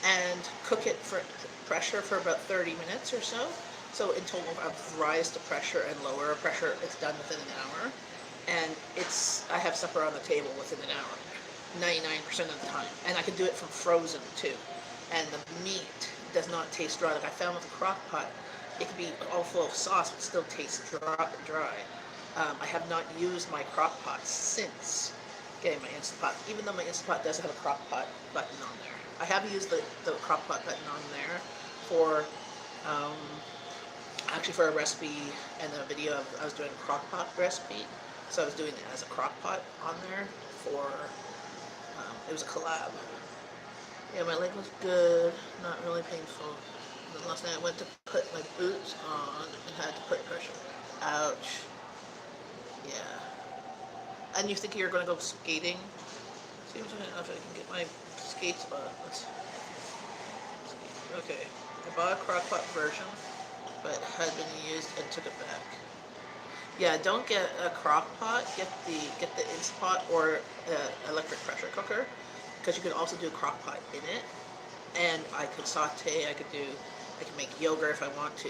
and cook it for pressure for about 30 minutes or so. So in total, I've rise to pressure and lower pressure. It's done within an hour, and I have supper on the table within an hour, 99% of the time. And I can do it from frozen too. And the meat does not taste dry. Like I found with the crock pot, it can be all full of sauce, but still tastes dry. I have not used my crock pot since getting my Instant Pot, even though my Instant Pot does have a crock pot button on there. I have used the crock pot button on there for, actually for a recipe and a video I was doing a crock pot recipe. So I was doing it as a crock pot on there for, it was a collab. Yeah, my leg was good, not really painful. Then last night I went to put my boots on and had to put pressure. Ouch. Yeah. And you think you're going to go skating? See if I can get my skate spot. Okay. I bought a crock pot version, but it had been used and took it back. Yeah, don't get a crock pot. Get the Instant Pot or electric pressure cooker, because you can also do a crock pot in it. And I could saute. I could make yogurt if I want to.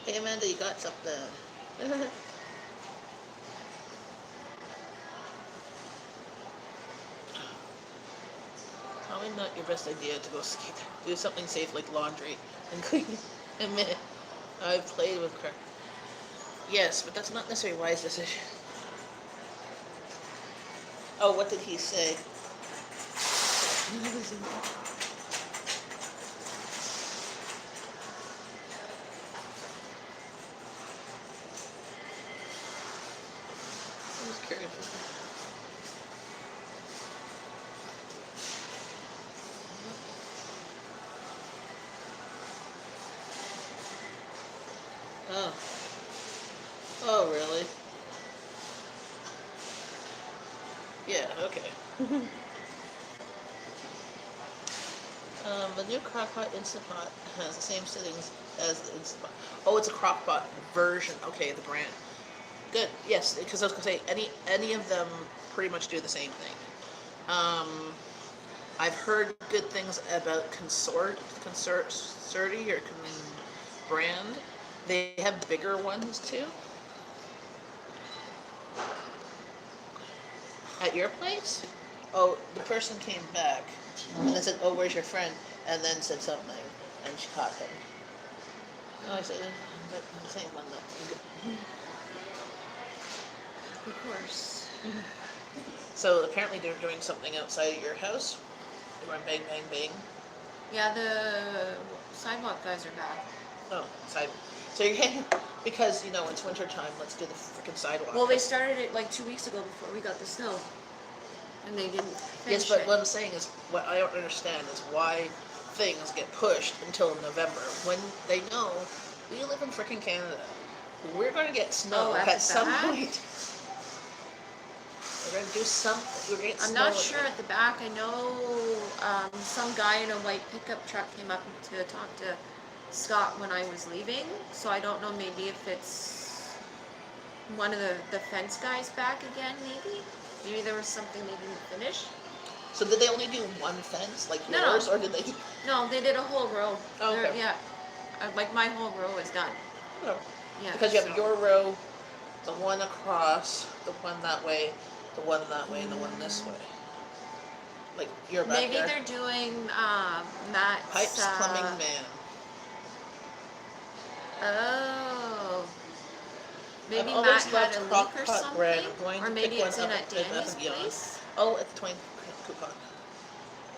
Hey Amanda, you got something. Probably not your best idea to go skate. Do something safe like laundry and clean. Admit it. I've played with crack. Yes, but that's not necessarily a wise decision. Oh, what did he say? I was curious. Oh. Oh, really? Yeah, okay. The new Crock-Pot Instant Pot has the same settings as the Instant Pot. Oh, it's a Crock-Pot version. Okay, the brand. Good. Yes, because I was gonna say any of them pretty much do the same thing. I've heard good things about Consorti or brand. They have bigger ones too. At your place? Oh, the person came back and then said, "Oh, where's your friend?" And then said something, and she caught him. Oh, I said, "The same one though." Of course. So apparently they're doing something outside of your house. They went bang, bang, bang. Yeah, the sidewalk guys are back. Oh, side. So you're getting, because, it's winter time, let's do the freaking sidewalk. Well, they started it like 2 weeks ago before we got the snow. And they didn't Yes, finish but it. what I'm saying is, what I don't understand is why things get pushed until November when they know we live in freaking Canada. We're going to get snow Oh, at the some back? point. We're going to do something. We're going to get I'm snow not sure at the back. I know some guy in a white pickup truck came up to talk to Scott when I was leaving. So I don't know, maybe if it's one of the fence guys back again, maybe? Maybe there was something they didn't finish. So did they only do one fence, like No. yours, or did they? No, they did a whole row. Oh, okay. Yeah. Like my whole row is done. No. Yeah. Because you have so- your row, the one across, the one that way, the one that way, and the one this way. Like your back Maybe there. they're doing Matt's... Pipes, plumbing, man. Oh. Maybe I've always Matt had loved a leak crock or pot bread. something. I'm going Or to maybe pick it's one in up at at Beth Danny's and Beyond. place. Oh, it's a 20% coupon.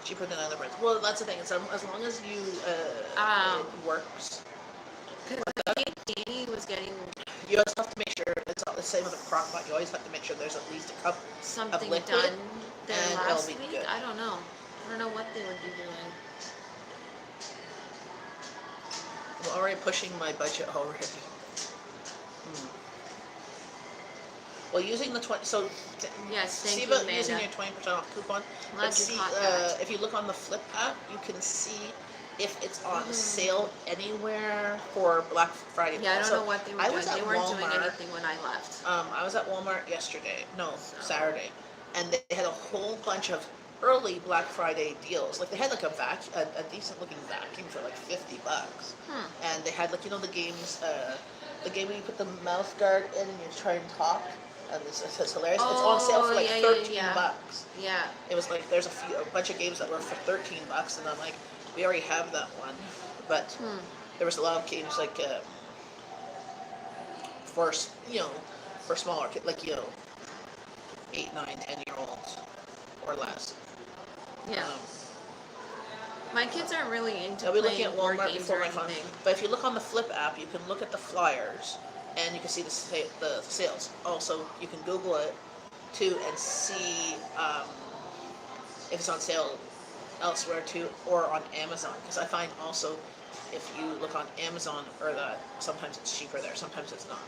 Cheaper than other brands. Well, that's the thing. It's, as long as you it works. Because I think Danny was getting You just have to make sure it's all the same with a crock pot. You always have to make sure there's at least a cup something liquid, done there and last it'll be week. good. I don't know. I don't know what they would be doing. I'm already pushing my budget already. Well, using the 20, so Yes, thank see you, about using Amanda. your 20% off coupon. Glad But you see, caught that. if you look on the Flip app, you can see if it's on sale anywhere for Black Friday. Yeah, I don't So know what they were I doing. was at They weren't doing Walmart. anything when I left. I was at Walmart yesterday. No, So. Saturday, and they had a whole bunch of early Black Friday deals. Like they had like a decent looking vacuum for like $50, and they had like the games, the game where you put the mouth guard in and you try and talk, and it's hilarious. It's on sale for like yeah, 13 yeah. bucks. Yeah. It was like there's a bunch of games that were for 13 bucks, and I'm like, we already have that one, but there was a lot of games like for for smaller kids, like 8, 9, 10-year olds or less. Yeah. My kids aren't really into I'll be looking playing at board Walmart games before or my phone. anything. But if you look on the Flip app, you can look at the flyers and you can see the sales. Also, you can Google it too and see if it's on sale elsewhere too, or on Amazon. Because I find also if you look on Amazon or that, sometimes it's cheaper there, sometimes it's not.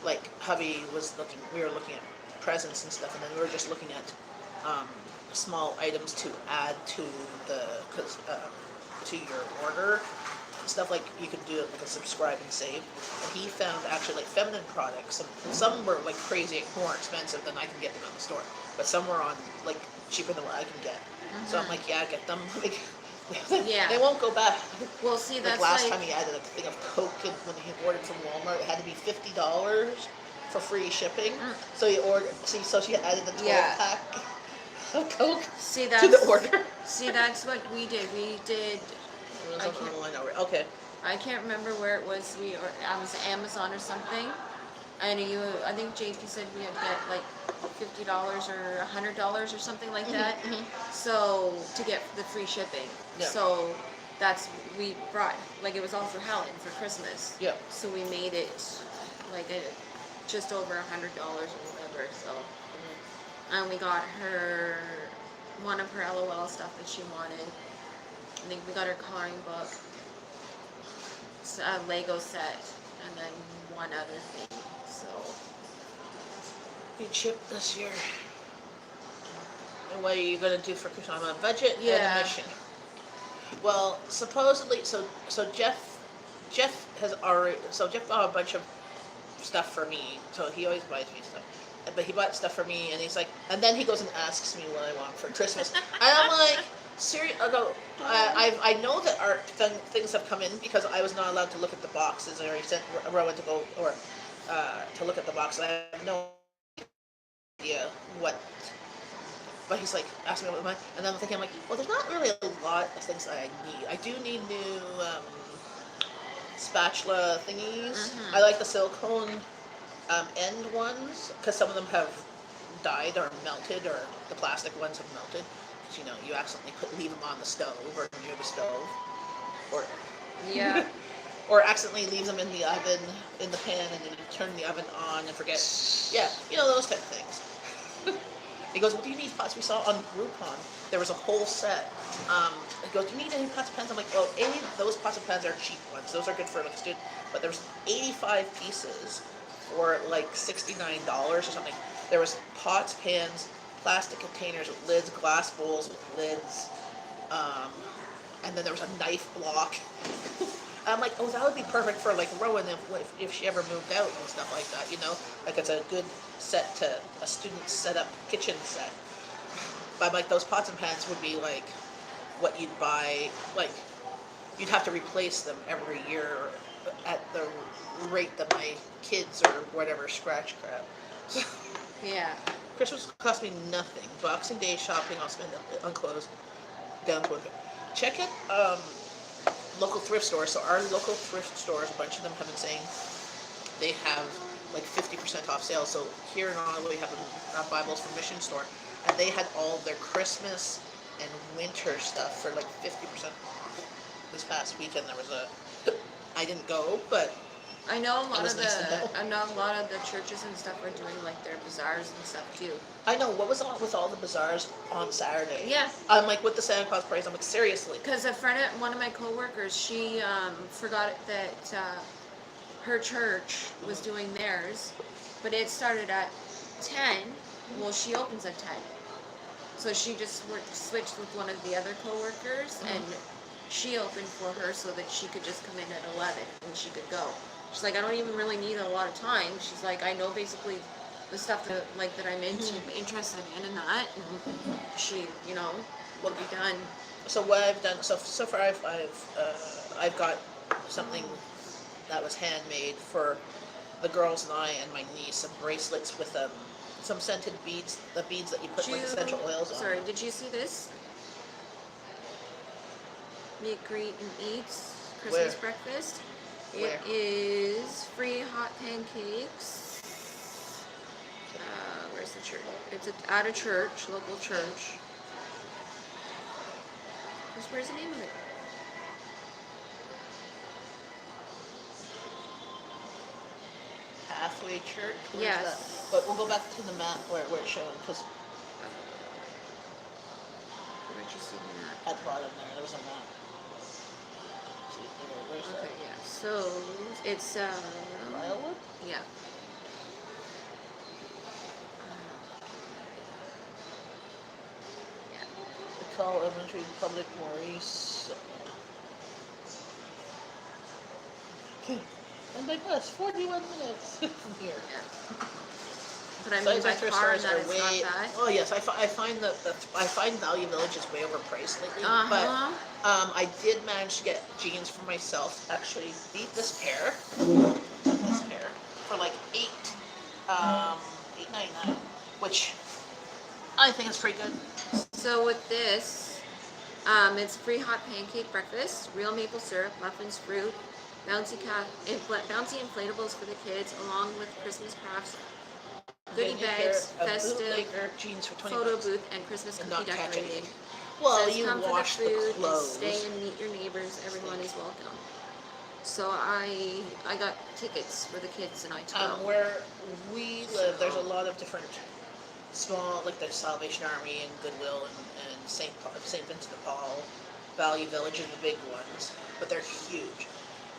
Like hubby was looking, we were looking at presents and stuff, and then we were just looking at small items to add to to your order. Stuff like you could do it like a subscribe and save. And he found actually like feminine products. Some were like crazy more expensive than I can get them in the store, but some were on like cheaper than what I can get. So I'm like, yeah, get them. Like, Yeah. they won't go back. Well, see, Like that's last like... time he added a thing of Coke, and when he ordered from Walmart, it had to be $50 for free shipping. So he ordered. See, so she added the 12-pack of Coke See, to the order. See, that's what we did. We did... It was I on can't- online already. Okay. I can't remember where it was. I was Amazon or something. And I think JP said we had to get like $50 or $100 or something like that. So to get the free shipping. Yeah. So we brought, like, it was all for Helen for Christmas. Yeah. So we made it like just over $100 or whatever. So, and we got her one of her LOL stuff that she wanted. I think we got her coloring book, a Lego set, and then one other thing. So You chipped this year. And what are you gonna do for Christmas? I'm on a budget and Yeah. a mission. Well, supposedly, so Jeff has already. So Jeff bought a bunch of stuff for me. So he always buys me stuff. But he bought stuff for me, and he's like, and then he goes and asks me what I want for Christmas, and I'm like, serious? I go, I know that our things have come in because I was not allowed to look at the boxes. I already sent Rowan to go to look at the box. I have no idea what. But he's like asking me what mine, and then I'm thinking, I'm like, well, there's not really a lot of things that I need. I do need new spatula thingies. I like the silicone end ones, because some of them have died or melted, or the plastic ones have melted. 'Cause, you accidentally leave them on the stove or near the stove, or Yeah. or accidentally leave them in the oven, in the pan, and then you turn the oven on and forget. Yeah, those type of things. He goes, "What do you need pots?" We saw on Groupon there was a whole set. He goes, "Do you need any pots and pans?" I'm like, "Well, those pots and pans are cheap ones. Those are good for like a student." But there's 85 pieces for like $69 or something. There was pots, pans, plastic containers with lids, glass bowls with lids, um, and then there was a knife block. I'm like, oh, that would be perfect for like Rowan if she ever moved out and stuff like that. Like it's a good set to a student setup kitchen set. But I'm like, those pots and pans would be like what you'd buy, like you'd have to replace them every year at the rate that my kids or whatever scratch crap. Yeah. Christmas cost me nothing. Boxing Day shopping, I'll spend on clothes down to it. Check it. Local thrift stores. So our local thrift stores, a bunch of them have been saying they have like 50% off sales. So here in Ottawa, we have a Bibles for Mission store, and they had all their Christmas and winter stuff for like 50%. This past weekend there was I didn't go, but I know a lot was of nice to know. I know a lot of the churches and stuff are doing like their bazaars and stuff too. I know, what was on with all the bazaars on Saturday? Yeah. I'm like, with the Santa Claus parades, I'm like, seriously. Because one of my coworkers, she forgot that her church was doing theirs, but it started at 10. Well, she opens at 10. So she just switched with one of the other coworkers, and she opened for her so that she could just come in at 11 and she could go. She's like, I don't even really need a lot of time. She's like, I know basically the stuff that I'm interested in and that, and she, will be done. So what I've done, so far I've got something that was handmade for the girls and I and my niece, some bracelets with some scented beads, the beads that you put like essential oils on. Sorry, did you see this? Meet, greet, and eats Christmas breakfast. Where? It is free hot pancakes. Where's the church? It's at a church, local church. Where's the name of it? Pathway Church? Where's Yes. that? But we'll go back to the map where it's showing, because Where'd you see the map? at the bottom there was a map. See, where's that? Okay, yeah. So it's Wildwood? yeah. McCall Elementary Public Maurice. Okay. And like us, 41 minutes from here. Yeah. But I mean, by car, that is not bad. Oh yes, I find I find Value Village is way overpriced lately. But I did manage to get jeans for myself. Actually, beat this pair for like $8.99, which I think is pretty good. So with this, it's free hot pancake breakfast, real maple syrup, muffins, fruit, bouncy inflatables for the kids, along with Christmas crafts, goodie bags, festive jeans for photo booth, and Christmas cookie decorating. Well, Says, you come wash for the food, the clothes. And stay and meet your neighbors. Everyone is welcome. So I got tickets for the kids and I to go. Where we live, there's a lot of different small, like the Salvation Army and Goodwill and St. Vincent de Paul, Value Village are the big ones, but they're huge.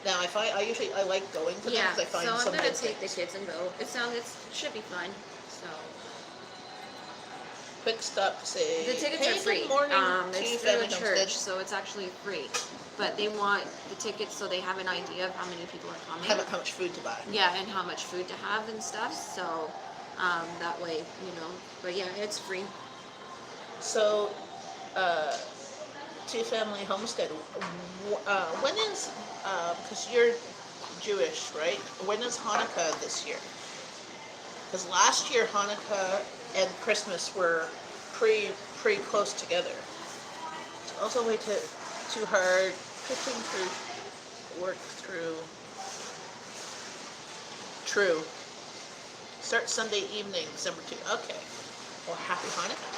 Now, I like going to them because I find some so I'm gonna good take things. the kids and go. It should be fun. So Quick stop to say, the tickets hey, are free. good morning to It's you, through a Family church, Homestead. so it's actually free. But they want the tickets so they have an idea of how many people are coming. How much food to buy. Yeah, and how much food to have and stuff. So that way, But yeah, it's free. So, to Family Homestead, when is, because you're Jewish, right? When is Hanukkah this year? Because last year Hanukkah and Christmas were pretty close together. It's also way too hard picking to work through. True. starts Sunday evening, December 2. Okay. Well, happy Hanukkah.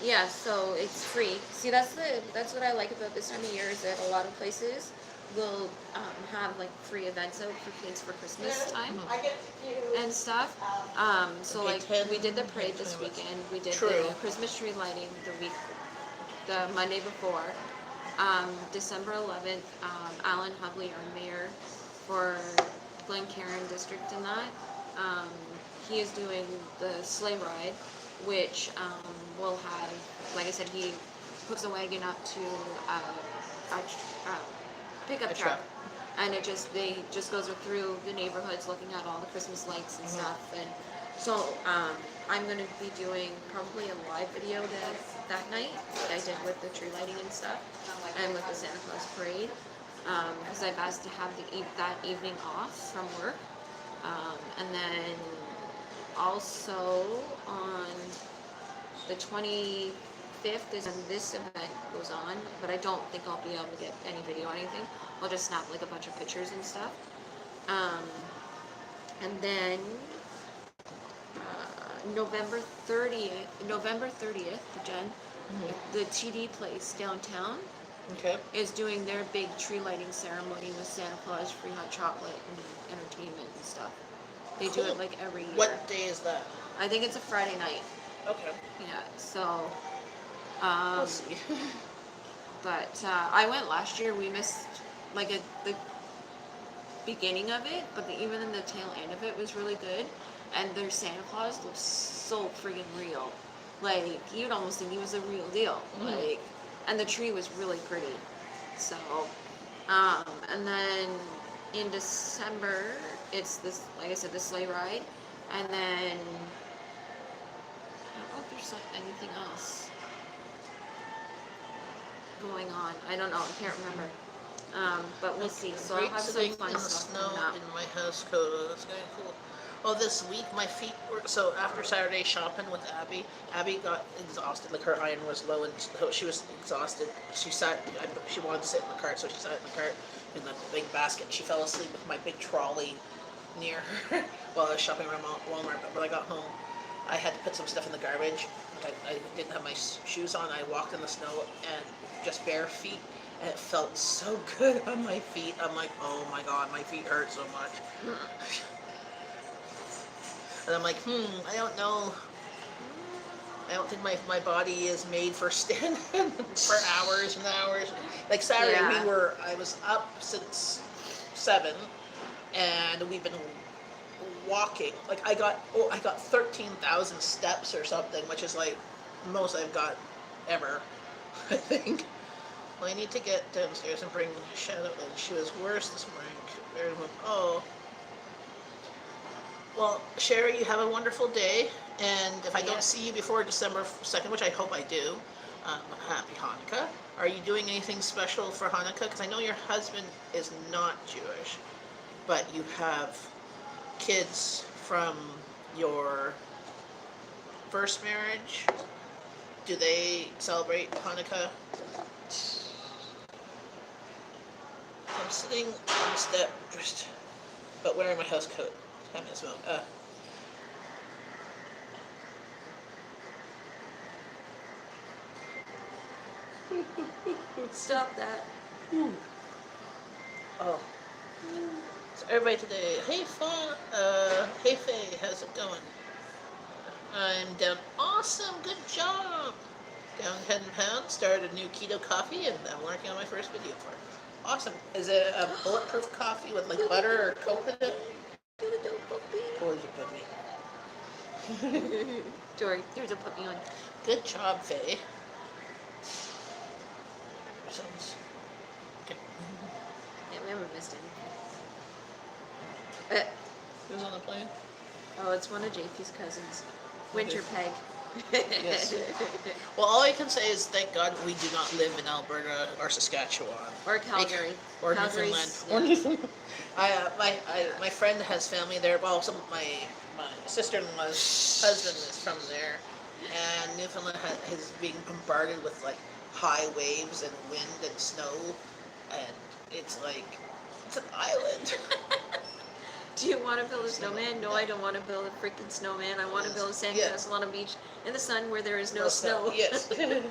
Yeah, so it's free. See, that's what I like about this time of year is that a lot of places will have like free events out for kids for Christmas time and stuff. So Okay, like 10, we did the parade this 10 minutes. weekend. We did True. the Christmas tree lighting the Monday before. December 11th, Alan Hovley, our mayor for Glencairn district and that, he is doing the sleigh ride, which will have, like I said, he hooks a wagon up to a pickup A truck. truck. And they just goes through the neighborhoods looking at all the Christmas lights and stuff. And so I'm going to be doing probably a live video that night, like I did with the tree lighting and stuff, and with the Santa Claus parade, because I've asked to have that evening off from work. And then also on the 25th is when this event goes on, but I don't think I'll be able to get any video or anything. I'll just snap like a bunch of pictures and stuff. And then November 30th, Jen, the TD place downtown Okay. is doing their big tree lighting ceremony with Santa Claus, free hot chocolate, and entertainment and stuff. They do Cool. it like every year. What day is that? I think it's a Friday night. Okay. Yeah, so. We'll see. But I went last year. We missed like the beginning of it, but even in the tail end of it was really good. And their Santa Claus looks so friggin' real. Like you'd almost think he was the real deal. Like, and the tree was really pretty. So, and then in December it's this, like I said, the sleigh ride, and then I don't know if there's anything else going on. I don't know. I can't remember. But we'll see. So I'll have some Sitting fun in the stuff snow coming up. in my house coat. That's kind of cool. Oh, this week my feet were so after Saturday shopping with Abby. Abby got exhausted. Like her iron was low and she was exhausted. She wanted to sit in the cart, so she sat in the cart in the big basket. She fell asleep with my big trolley near her while I was shopping around Walmart. But when I got home, I had to put some stuff in the garbage. I didn't have my shoes on. I walked in the snow and just bare feet. And it felt so good on my feet. I'm like, oh my god, my feet hurt so much. And I'm like, I don't know. I don't think my body is made for standing for hours and hours. Like Saturday, Yeah. I was up since 7, and we've been walking. Like I got 13,000 steps or something, which is like most I've got ever, I think. Well, I need to get downstairs and bring Shadow in. She was worse this morning. Oh. Well, Sherry, you have a wonderful day, and if I don't see you before December 2nd, which I hope I do, happy Hanukkah. Are you doing anything special for Hanukkah? Because I know your husband is not Jewish, but you have kids from your first marriage. Do they celebrate Hanukkah? I'm sitting on the step, but wearing my house coat. Having a smoke. Stop that. Oh. So everybody today, hey hey Faye, how's it going? I'm down. Awesome, good job. Down 10 pounds, started a new keto coffee, and I'm working on my first video for it. Awesome. Is it a bulletproof coffee with like butter or coconut? Or is it puppy? Dory, there's a puppy on. Good job, Faye. Sounds okay. Yeah, we haven't missed anything. Who's on the plane? Oh, it's one of JP's cousins. Winter Peg. Yes. Well, all I can say is thank God we do not live in Alberta or Saskatchewan. Or Calgary. Or Calgary's, Newfoundland. yeah. Or Newfoundland. My friend has family there. Well, my sister-in-law's husband is from there, and Newfoundland is being bombarded with like high waves and wind and snow, and it's like it's an island. Do you want to build a snowman? No, I don't want to build a freaking snowman. I want to build a sandcastle on a beach in the sun where there is no snow. Yes. It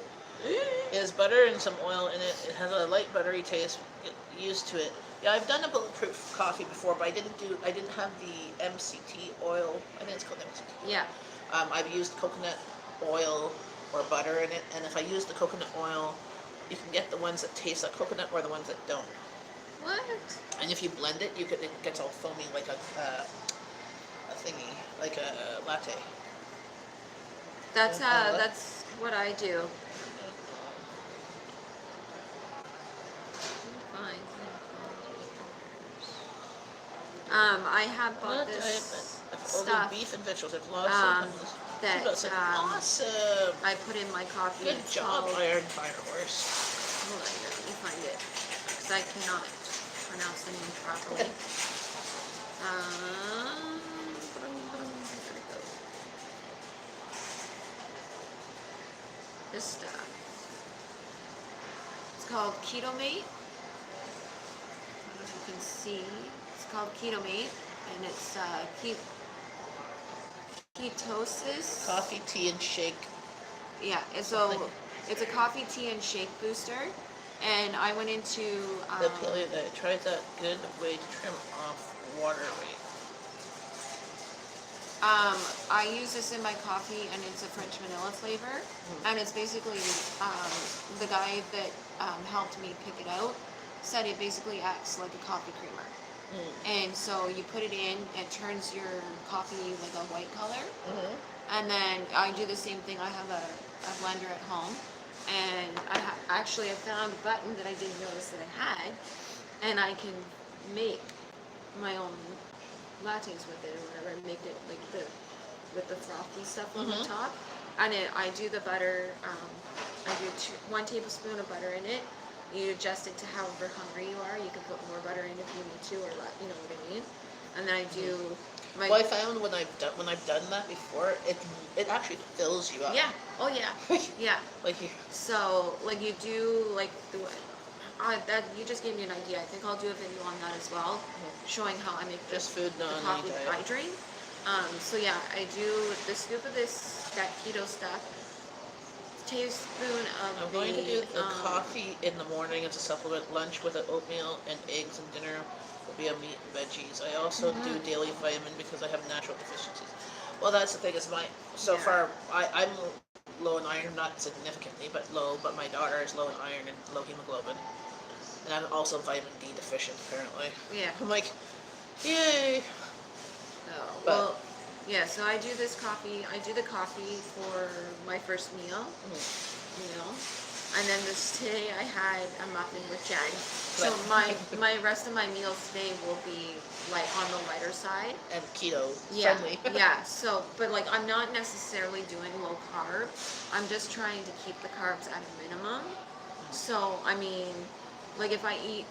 has butter and some oil in it. It has a light buttery taste. Get used to it. Yeah, I've done a bulletproof coffee before, but I didn't have the MCT oil. I think it's called MCT. Yeah. I've used coconut oil or butter in it, and if I use the coconut oil, you can get the ones that taste like coconut or the ones that don't. What? And if you blend it, it gets all foamy like a thingy, like a latte. That's what I do. Fine. I have bought this stuff beef and vegetables. I've lost that awesome. I put in my coffee. Good job, Iron Fire Horse. Hold on, let me find it because I cannot pronounce the name properly. There we go. This stuff. It's called Keto Mate. I don't know if you can see. It's called Keto Mate, and it's ketosis. Coffee, tea, and shake. Yeah, and so it's a coffee, tea, and shake booster. And I went into the paleo diet. Try that good way to trim off water weight. I use this in my coffee, and it's a French vanilla flavor. And it's basically the guy that helped me pick it out said it basically acts like a coffee creamer. And so you put it in, it turns your coffee like a white color. And then I do the same thing. I have a blender at home, and I found a button that I didn't notice that I had, and I can make my own lattes with it or whatever. I make it like with the frothy stuff on the top, and I do the butter. I do 1 tablespoon of butter in it. You adjust it to however hungry you are. You can put more butter in if you need to, or you know what I mean. And then I do my. Well, I found when I've done that before, it actually fills you up. Yeah. Oh yeah. Yeah. Like you. So like you do like that you just gave me an idea. I think I'll do a video on that as well, showing how I make Just food, the coffee that I drink. So yeah, I do the scoop of that keto stuff. Tablespoon of I'm going to do the coffee in the morning as a supplement. Lunch with an oatmeal and eggs, and dinner will be a meat and veggies. I also do daily vitamin because I have natural deficiencies. Well, that's the thing is far I'm low in iron, not significantly, but low. But my daughter is low in iron and low hemoglobin, and I'm also vitamin D deficient apparently. Yeah. I'm like, yay. Oh, well. Yeah, so I do this coffee. I do the coffee for my first meal, and then today I had a muffin with Jenn. So my rest of my meals today will be like on the lighter side and keto friendly. Yeah. So, but like I'm not necessarily doing low carb. I'm just trying to keep the carbs at a minimum. So I mean, like if I eat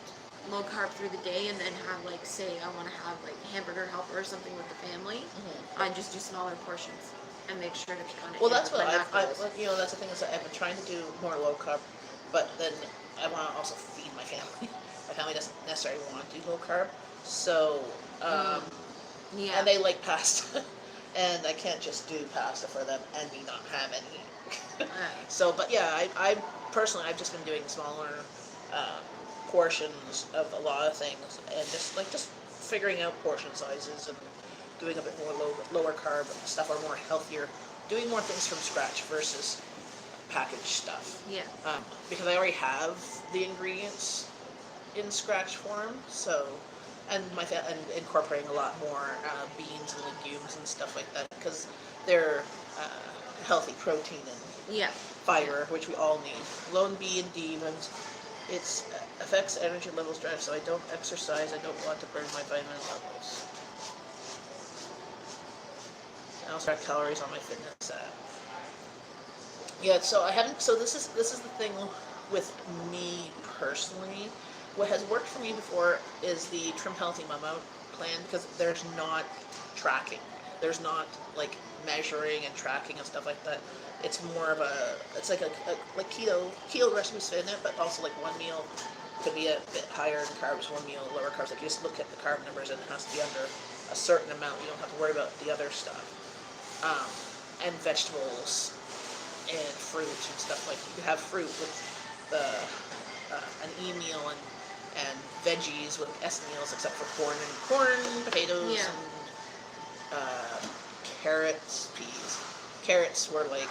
low carb through the day and then have like say I want to have like hamburger helper or something with the family, I just do smaller portions and make sure to kind of. Well, that's what that's the thing is that I've been trying to do more low carb, but then I want to also feed my family. My family doesn't necessarily want to do low carb, so and they like pasta, and I can't just do pasta for them and me not have any. So, but yeah, I personally I've just been doing smaller. Portions of a lot of things, and just figuring out portion sizes and doing a bit more lower carb stuff, or more healthier, doing more things from scratch versus packaged stuff. Yeah. Because I already have the ingredients in scratch form, so and incorporating a lot more beans and legumes and stuff like that because they're healthy protein and fiber, which we all need. Low in B and D, and it affects energy levels drive, so I don't exercise. I don't want to burn my vitamin levels. I also track calories on my fitness app. Yeah, so I haven't. So this is the thing with me personally. What has worked for me before is the Trim Healthy Mum Out plan because there's not tracking. There's not like measuring and tracking and stuff like that. It's more of it's like keto recipes fit in it, but also like one meal could be a bit higher in carbs, one meal lower carbs. Like you just look at the carb numbers and it has to be under a certain amount. You don't have to worry about the other stuff. And vegetables and fruit and stuff. Like you can have fruit with the an E meal and veggies with S meals, except for corn, potatoes, Yeah. and carrots, peas. Carrots were like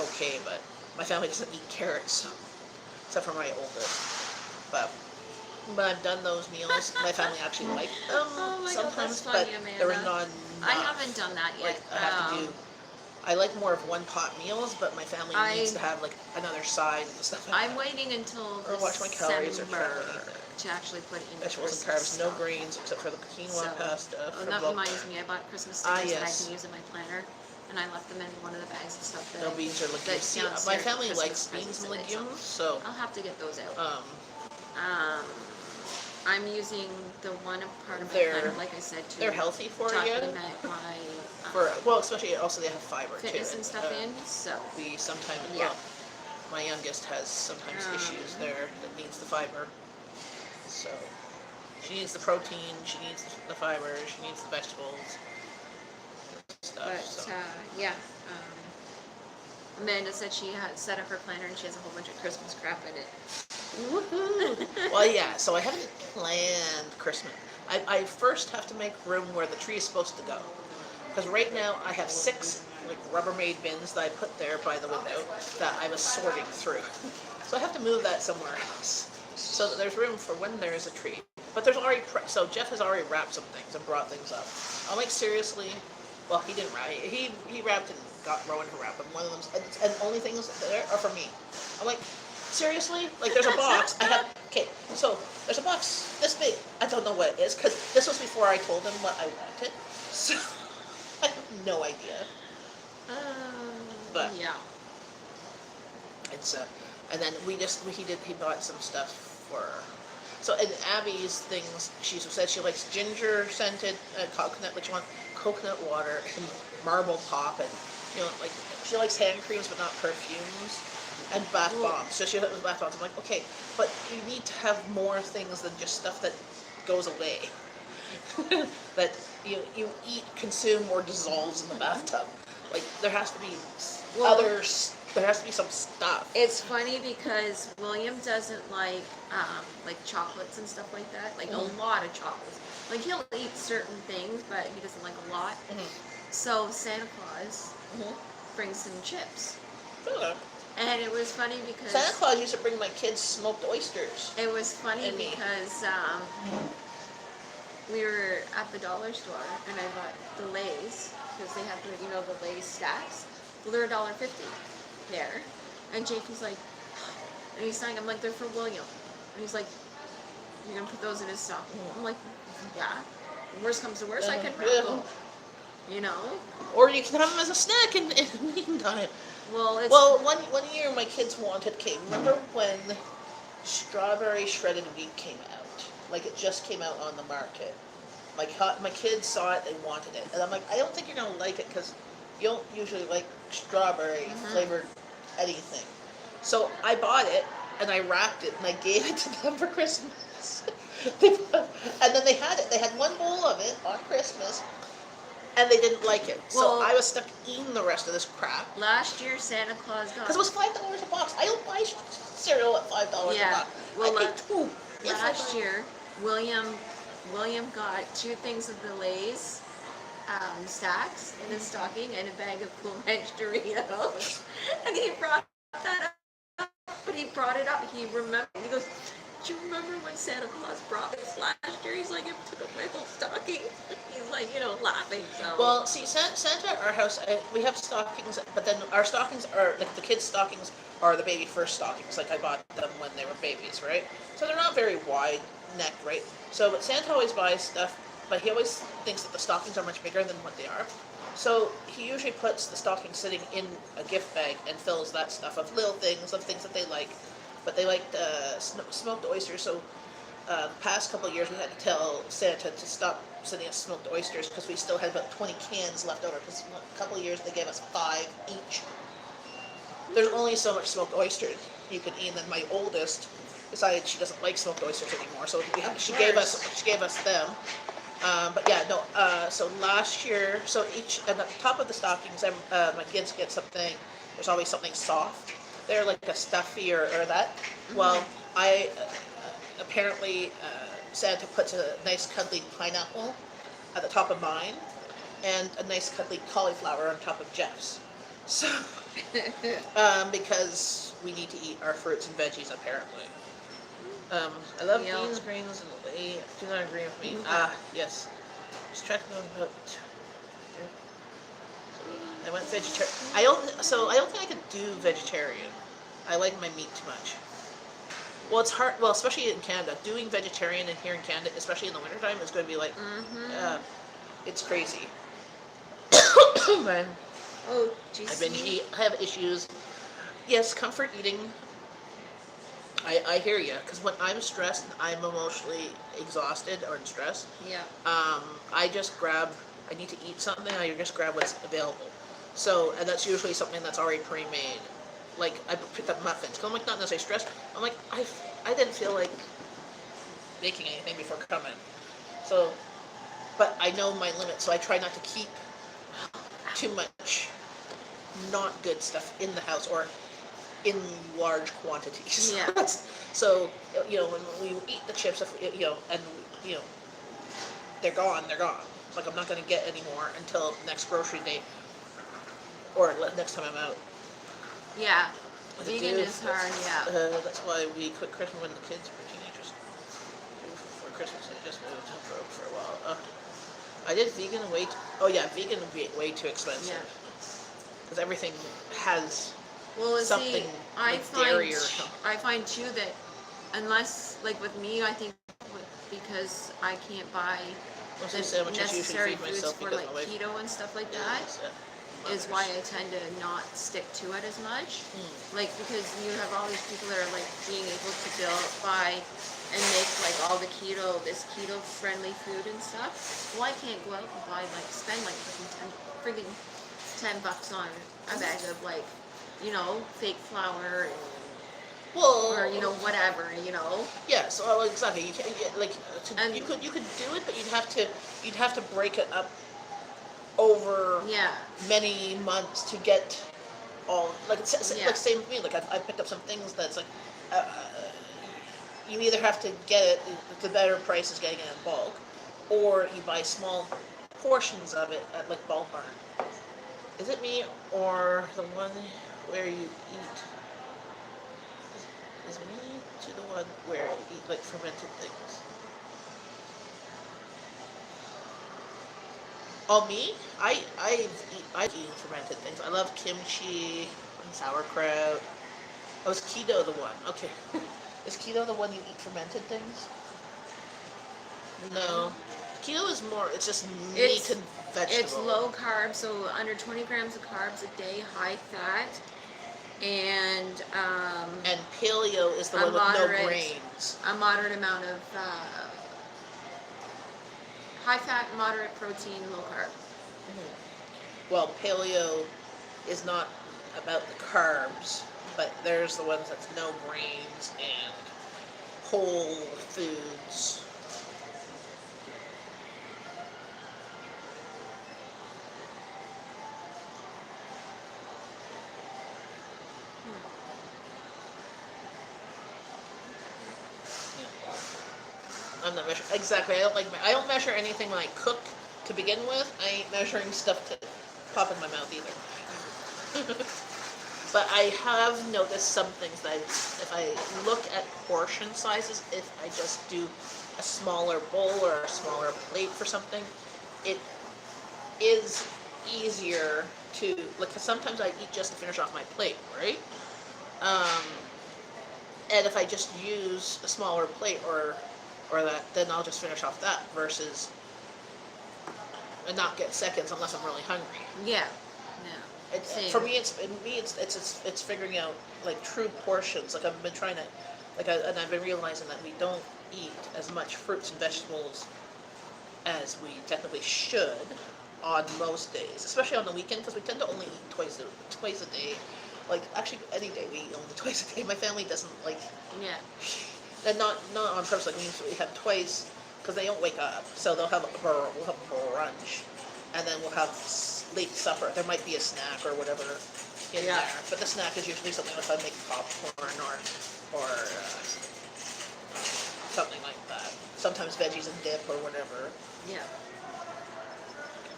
okay, but my family doesn't eat carrots, except for my oldest. But when I've done those meals, my family actually liked them Oh my god, that's sometimes, funny, but Amanda. there was not I enough. haven't done that yet. Like I have to do. I like more of one pot meals, but my family needs to have like another side and stuff like I'm that. waiting until Or watch my calories or December anything. to actually put in Vegetables and Christmas carbs, no stuff. grains except for the quinoa So, pasta. oh, from that Bulk. reminds me, I bought Christmas Ah, stickers that I yes. can use in my planner, and I left them in one of the bags of stuff that No beans or legumes. that's See, downstairs my for family Christmas likes beans presents and in it, so legumes, so I'll have to get those out. um, I'm using the one part of my They're- planner, like I said, to they're healthy for you. document my well, especially also they have fiber fitness too. and stuff in. So We sometimes, Yeah. well, my youngest has sometimes issues there that needs the fiber. So she needs the protein, she needs the fiber, she needs the vegetables, stuff. But So. yeah, Amanda said she had set up her planner and she has a whole bunch of Christmas crap in it. Woohoo! Well, yeah. So I haven't planned Christmas. I first have to make room where the tree is supposed to go. Because right now I have 6 like Rubbermaid bins that I put there by the window that I was sorting through. So I have to move that somewhere else so that there's room for when there is a tree. But there's already so Jeff has already wrapped some things and brought things up. I'm like seriously. Well, he didn't wrap. He wrapped and got Rowan to wrap them. One of them, and the only things there are for me. I'm like, seriously? Like, there's a box. So there's a box this big. I don't know what it is because this was before I told him what I wanted. So I have no idea. But yeah. it's and then he bought some stuff for. So in Abby's things, she said she likes ginger scented coconut, which one? Coconut water and marble pop, and like she likes hand creams but not perfumes, and bath bombs. So she has bath bombs. I'm like, okay, but you need to have more things than just stuff that goes away. That you eat, consume, or dissolves in the bathtub. Like there has to be there has to be some stuff. It's funny because William doesn't like chocolates and stuff like that. Like a lot of chocolates. Like he'll eat certain things, but he doesn't like a lot. So Santa Claus brings some chips. Okay. And it was funny because Santa Claus used to bring my kids smoked oysters. it was funny And me. because we were at the dollar store and I bought the Lay's because they have the Lay's stacks. Well, they're $1.50 there, and JP's like, and he's saying, I'm like, they're for William, and he's like, you're gonna put those in his stocking? I'm like, yeah. Worst comes to worst, I can wrap them. Or you can have them as a snack in the meantime. Well, one year my kids wanted cake. Remember when strawberry shredded wheat came out? Like it just came out on the market. My kids saw it, they wanted it, and I'm like, I don't think you're gonna like it because you don't usually like strawberry flavored anything. So I bought it and I wrapped it and I gave it to them for Christmas. And then they had it. They had one bowl of it on Christmas, and they didn't like it. So I was stuck eating the rest of this crap. Last year Santa Claus got. Because it was $5 a box. I don't buy cereal at $5 a box. Well, I paid $2. Last year, William got 2 things of the Lay's stacks in his stocking and a bag of Cool Ranch Doritos. And he brought that up, but he brought it up. He remembered. He goes, do you remember when Santa Claus brought this last year? He's like, it took up my whole stocking. He's like, laughing. So. Well, see, Santa at our house, we have stockings, but then our stockings are, like the kids' stockings are the baby first stockings. Like I bought them when they were babies, right? So they're not very wide necked, right? So, but Santa always buys stuff, but he always thinks that the stockings are much bigger than what they are. So he usually puts the stocking sitting in a gift bag and fills that stuff of little things, of things that they like. But they liked smoked oysters, so the past couple of years we had to tell Santa to stop sending us smoked oysters because we still had about 20 cans left over, because a couple of years they gave us 5 each. There's only so much smoked oysters you can eat, and then my oldest decided she doesn't like smoked oysters anymore, so she gave us them. But yeah, no. So last year, so each at the top of the stockings, my kids get something. There's always something soft. They're like a stuffy or that. Well, I apparently Santa puts a nice cuddly pineapple at the top of mine, and a nice cuddly cauliflower on top of Jeff's. So, because we need to eat our fruits and veggies apparently. I love Yeah. beans, greens, and they do not agree with me. Okay. Yes. Just checking on about. I went vegetarian. I don't think I could do vegetarian. I like my meat too much. Well, it's hard. Well, especially in Canada, doing vegetarian in here in Canada, especially in the wintertime, is going to be like, Mm-hmm. it's crazy. Man, Oh, do you see? I have issues. Yes, comfort eating. I hear you, because when I'm stressed and I'm emotionally exhausted or in stress, Yeah. I just grab. I need to eat something. I just grab what's available. So, and that's usually something that's already pre-made. Like I picked up muffins. 'Cause I'm like not necessarily stressed. I'm like I didn't feel like making anything before coming. So, but I know my limits, so I try not to keep too much not good stuff in the house or in large quantities. Yeah. So, when we eat the chips, if, and you know, they're gone, they're gone. Like I'm not going to get any more until next grocery day or next time I'm out. Yeah. With Vegan is hard. Yeah. That's why we quit Christmas when the kids were teenagers. For Christmas, I just moved for a while. I did vegan oh yeah, vegan would be way too expensive. Yeah. Because everything has Well, something see, I like find dairy or something. I find too that unless like with me, I think because I can't buy Most the of the sandwiches usually necessary feed foods myself for because like my wife keto and stuff like that, is why I tend to not stick to it as much. Like because you have all these people that are like being able to buy and make like all the this keto friendly food and stuff. Well, I can't go out and buy spend like freaking $10 on a bag of fake flour and Well, or whatever. yeah. So exactly, you can And you could do it, but you'd have to break it up over yeah, many months to get all yeah, like same with me. Like I picked up some things that's like uh, you either have to get it the better price is getting it in bulk, or you buy small portions of it at like Bulk Barn. Is it me or the one where you eat? Is me to the one where you eat like fermented things? Oh, me? I eat fermented things. I love kimchi and sauerkraut. Oh, is keto the one? Okay. Is keto the one you eat fermented things? No. Keto is more. It's just meat it's and vegetable. it's low carb, so under 20 grams of carbs a day, high fat, and And paleo is the a one with no moderate grains. a moderate amount of high fat, moderate protein, low carb. Well, paleo is not about the carbs, but there's the ones that's no grains and whole foods. I'm not measuring exactly. I don't measure anything when I cook to begin with. I ain't measuring stuff to pop in my mouth either. But I have noticed some things that if I look at portion sizes, if I just do a smaller bowl or a smaller plate for something, it is easier to like. 'Cause sometimes I eat just to finish off my plate, right? Um, and if I just use a smaller plate or that, then I'll just finish off that versus and not get seconds unless I'm really hungry. Yeah, yeah. Same. For me, it's figuring out like true portions. Like I've been trying to, and I've been realizing that we don't eat as much fruits and vegetables as we technically should on most days, especially on the weekend, because we tend to only eat twice a day. Like actually, any day we eat only twice a day. My family doesn't like, Yeah. and not on purpose. Like we have twice because they don't wake up. So we'll have brunch, and then we'll have late supper. There might be a snack or whatever in Yeah. there, but the snack is usually something like I make popcorn or something like that. Sometimes veggies and dip or whatever. Yeah.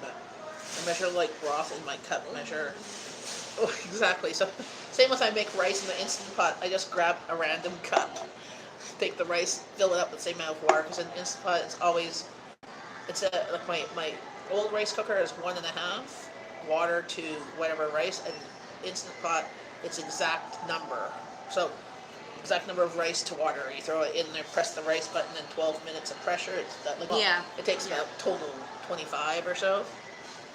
But I measure like broth in my cup measure. Oh, exactly. So same as I make rice in the Instant Pot, I just grab a random cup, take the rice, fill it up with the same amount of water. Because in Instant Pot, it's like my old rice cooker is 1.5 water to whatever rice, and Instant Pot it's exact number. So exact number of rice to water. You throw it in there, press the rice button, and 12 minutes of pressure. It's that like Yeah. It takes about total 25 or so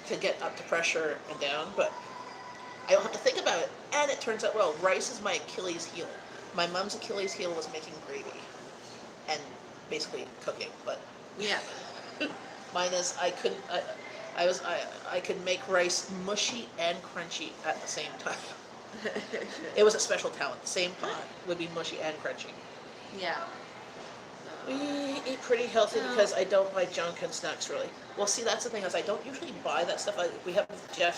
to get up to pressure and down, but I don't have to think about it. And it turns out well. Rice is my Achilles heel. My mom's Achilles heel was making gravy and basically cooking, but Yeah. mine is I could make rice mushy and crunchy at the same time. It was a special talent. Same pot would be mushy and crunchy. Yeah. We eat pretty healthy because I don't buy junk and snacks really. Well, see, that's the thing is I don't usually buy that stuff. We have Jeff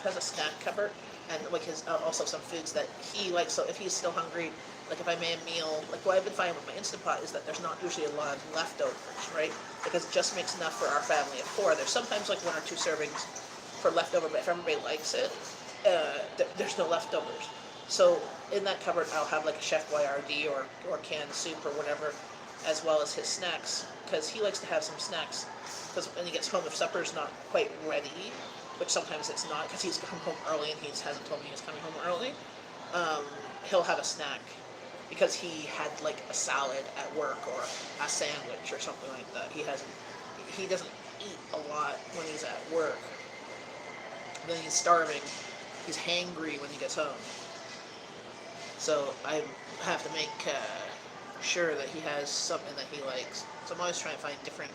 has a snack cupboard and like his also some foods that he likes. So if he's still hungry, like if I made a meal, like what I've been finding with my Instant Pot is that there's not usually a lot of leftovers, right? Because it just makes enough for our family of 4. There's sometimes like 1 or 2 servings for leftover, but if everybody likes it, there's no leftovers. So in that cupboard, I'll have like a Chef Boyardee or canned soup or whatever, as well as his snacks, because he likes to have some snacks. Because when he gets home, if supper's not quite ready, which sometimes it's not, because he's come home early and he hasn't told me he's coming home early, he'll have a snack because he had like a salad at work or a sandwich or something like that. He doesn't eat a lot when he's at work. Then he's starving. He's hangry when he gets home. So I have to make sure that he has something that he likes. So I'm always trying to find different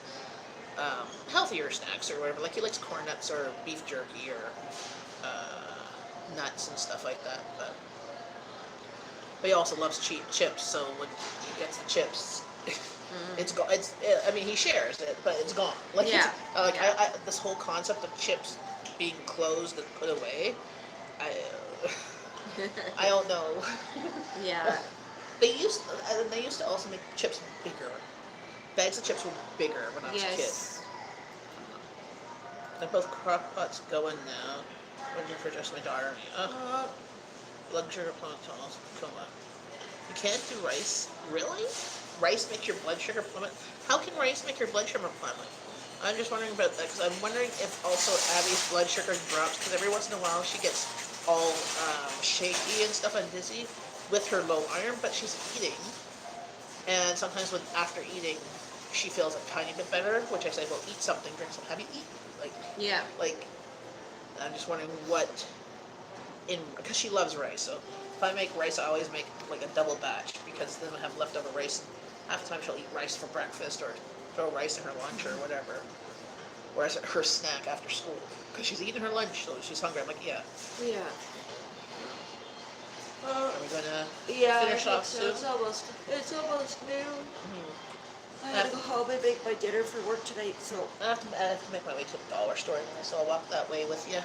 healthier snacks or whatever. Like he likes corn nuts or beef jerky or nuts and stuff like that. But he also loves chips. So when he gets the chips, it's gone. I mean, he shares it, but it's gone. Like Yeah. This whole concept of chips being closed and put away, I don't know. Yeah. They used to also make chips bigger. Bags of chips were bigger when I was a kid. Yes. They're both crock pots going now. Waiting for just my daughter. Blood sugar plummet. You can't do rice? Really? Rice makes your blood sugar plummet? How can rice make your blood sugar plummet? I'm just wondering about that because I'm wondering if also Abby's blood sugar drops because every once in a while she gets all shaky and stuff and dizzy with her low iron, but she's eating. And sometimes after eating, she feels a tiny bit better, which I say, well, eat something, drink something. Have you eaten? Yeah. I'm just wondering because she loves rice, so if I make rice, I always make like a double batch because then I have leftover rice. Half the time she'll eat rice for breakfast or throw rice in her lunch or whatever. Whereas her snack after school, because she's eating her lunch, so she's hungry. I'm like, yeah. Yeah. Are we gonna finish off soon? It's almost noon. Mm-hmm. I gotta go home and make my dinner for work tonight, so. I have to make my way to the dollar store anyway, so I'll walk that way with you.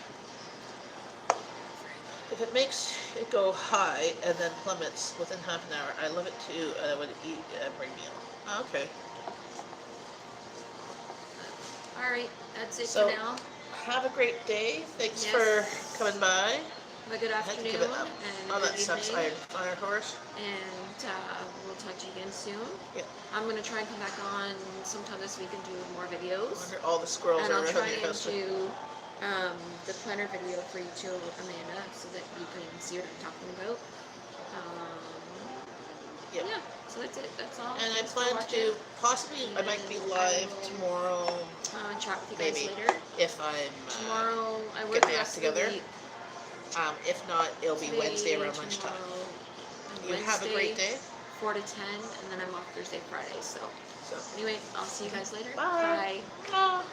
If it makes it go high and then plummets within half an hour, I love it too, and I would eat every meal. Okay. Alright, that's it So- for now. Have a great day. Thanks Yes. for coming by. Have a good I had to afternoon give it up. and Oh, a good that sucks, evening. Iron Fire Horse. And we'll talk to you again soon. Yeah. I'm gonna try and come back on sometime this week and do more I videos. wonder all the squirrels And are I'll around try your and house. do the planner video for you too, Amanda, so that you can see what I'm talking about. Yep. Yeah, so that's it. That's all. And I Thanks for plan watching. to possibly, I might be And live I will, tomorrow Chat with you guys maybe. later. if I'm Tomorrow, I work get the my act rest of the together. week. If not, it'll be Today, Wednesday around lunchtime. tomorrow, You have a great day. 4 to 10, and then I'm off Thursday, Friday. So So. anyway, I'll see you guys later. Bye. Bye. Ah.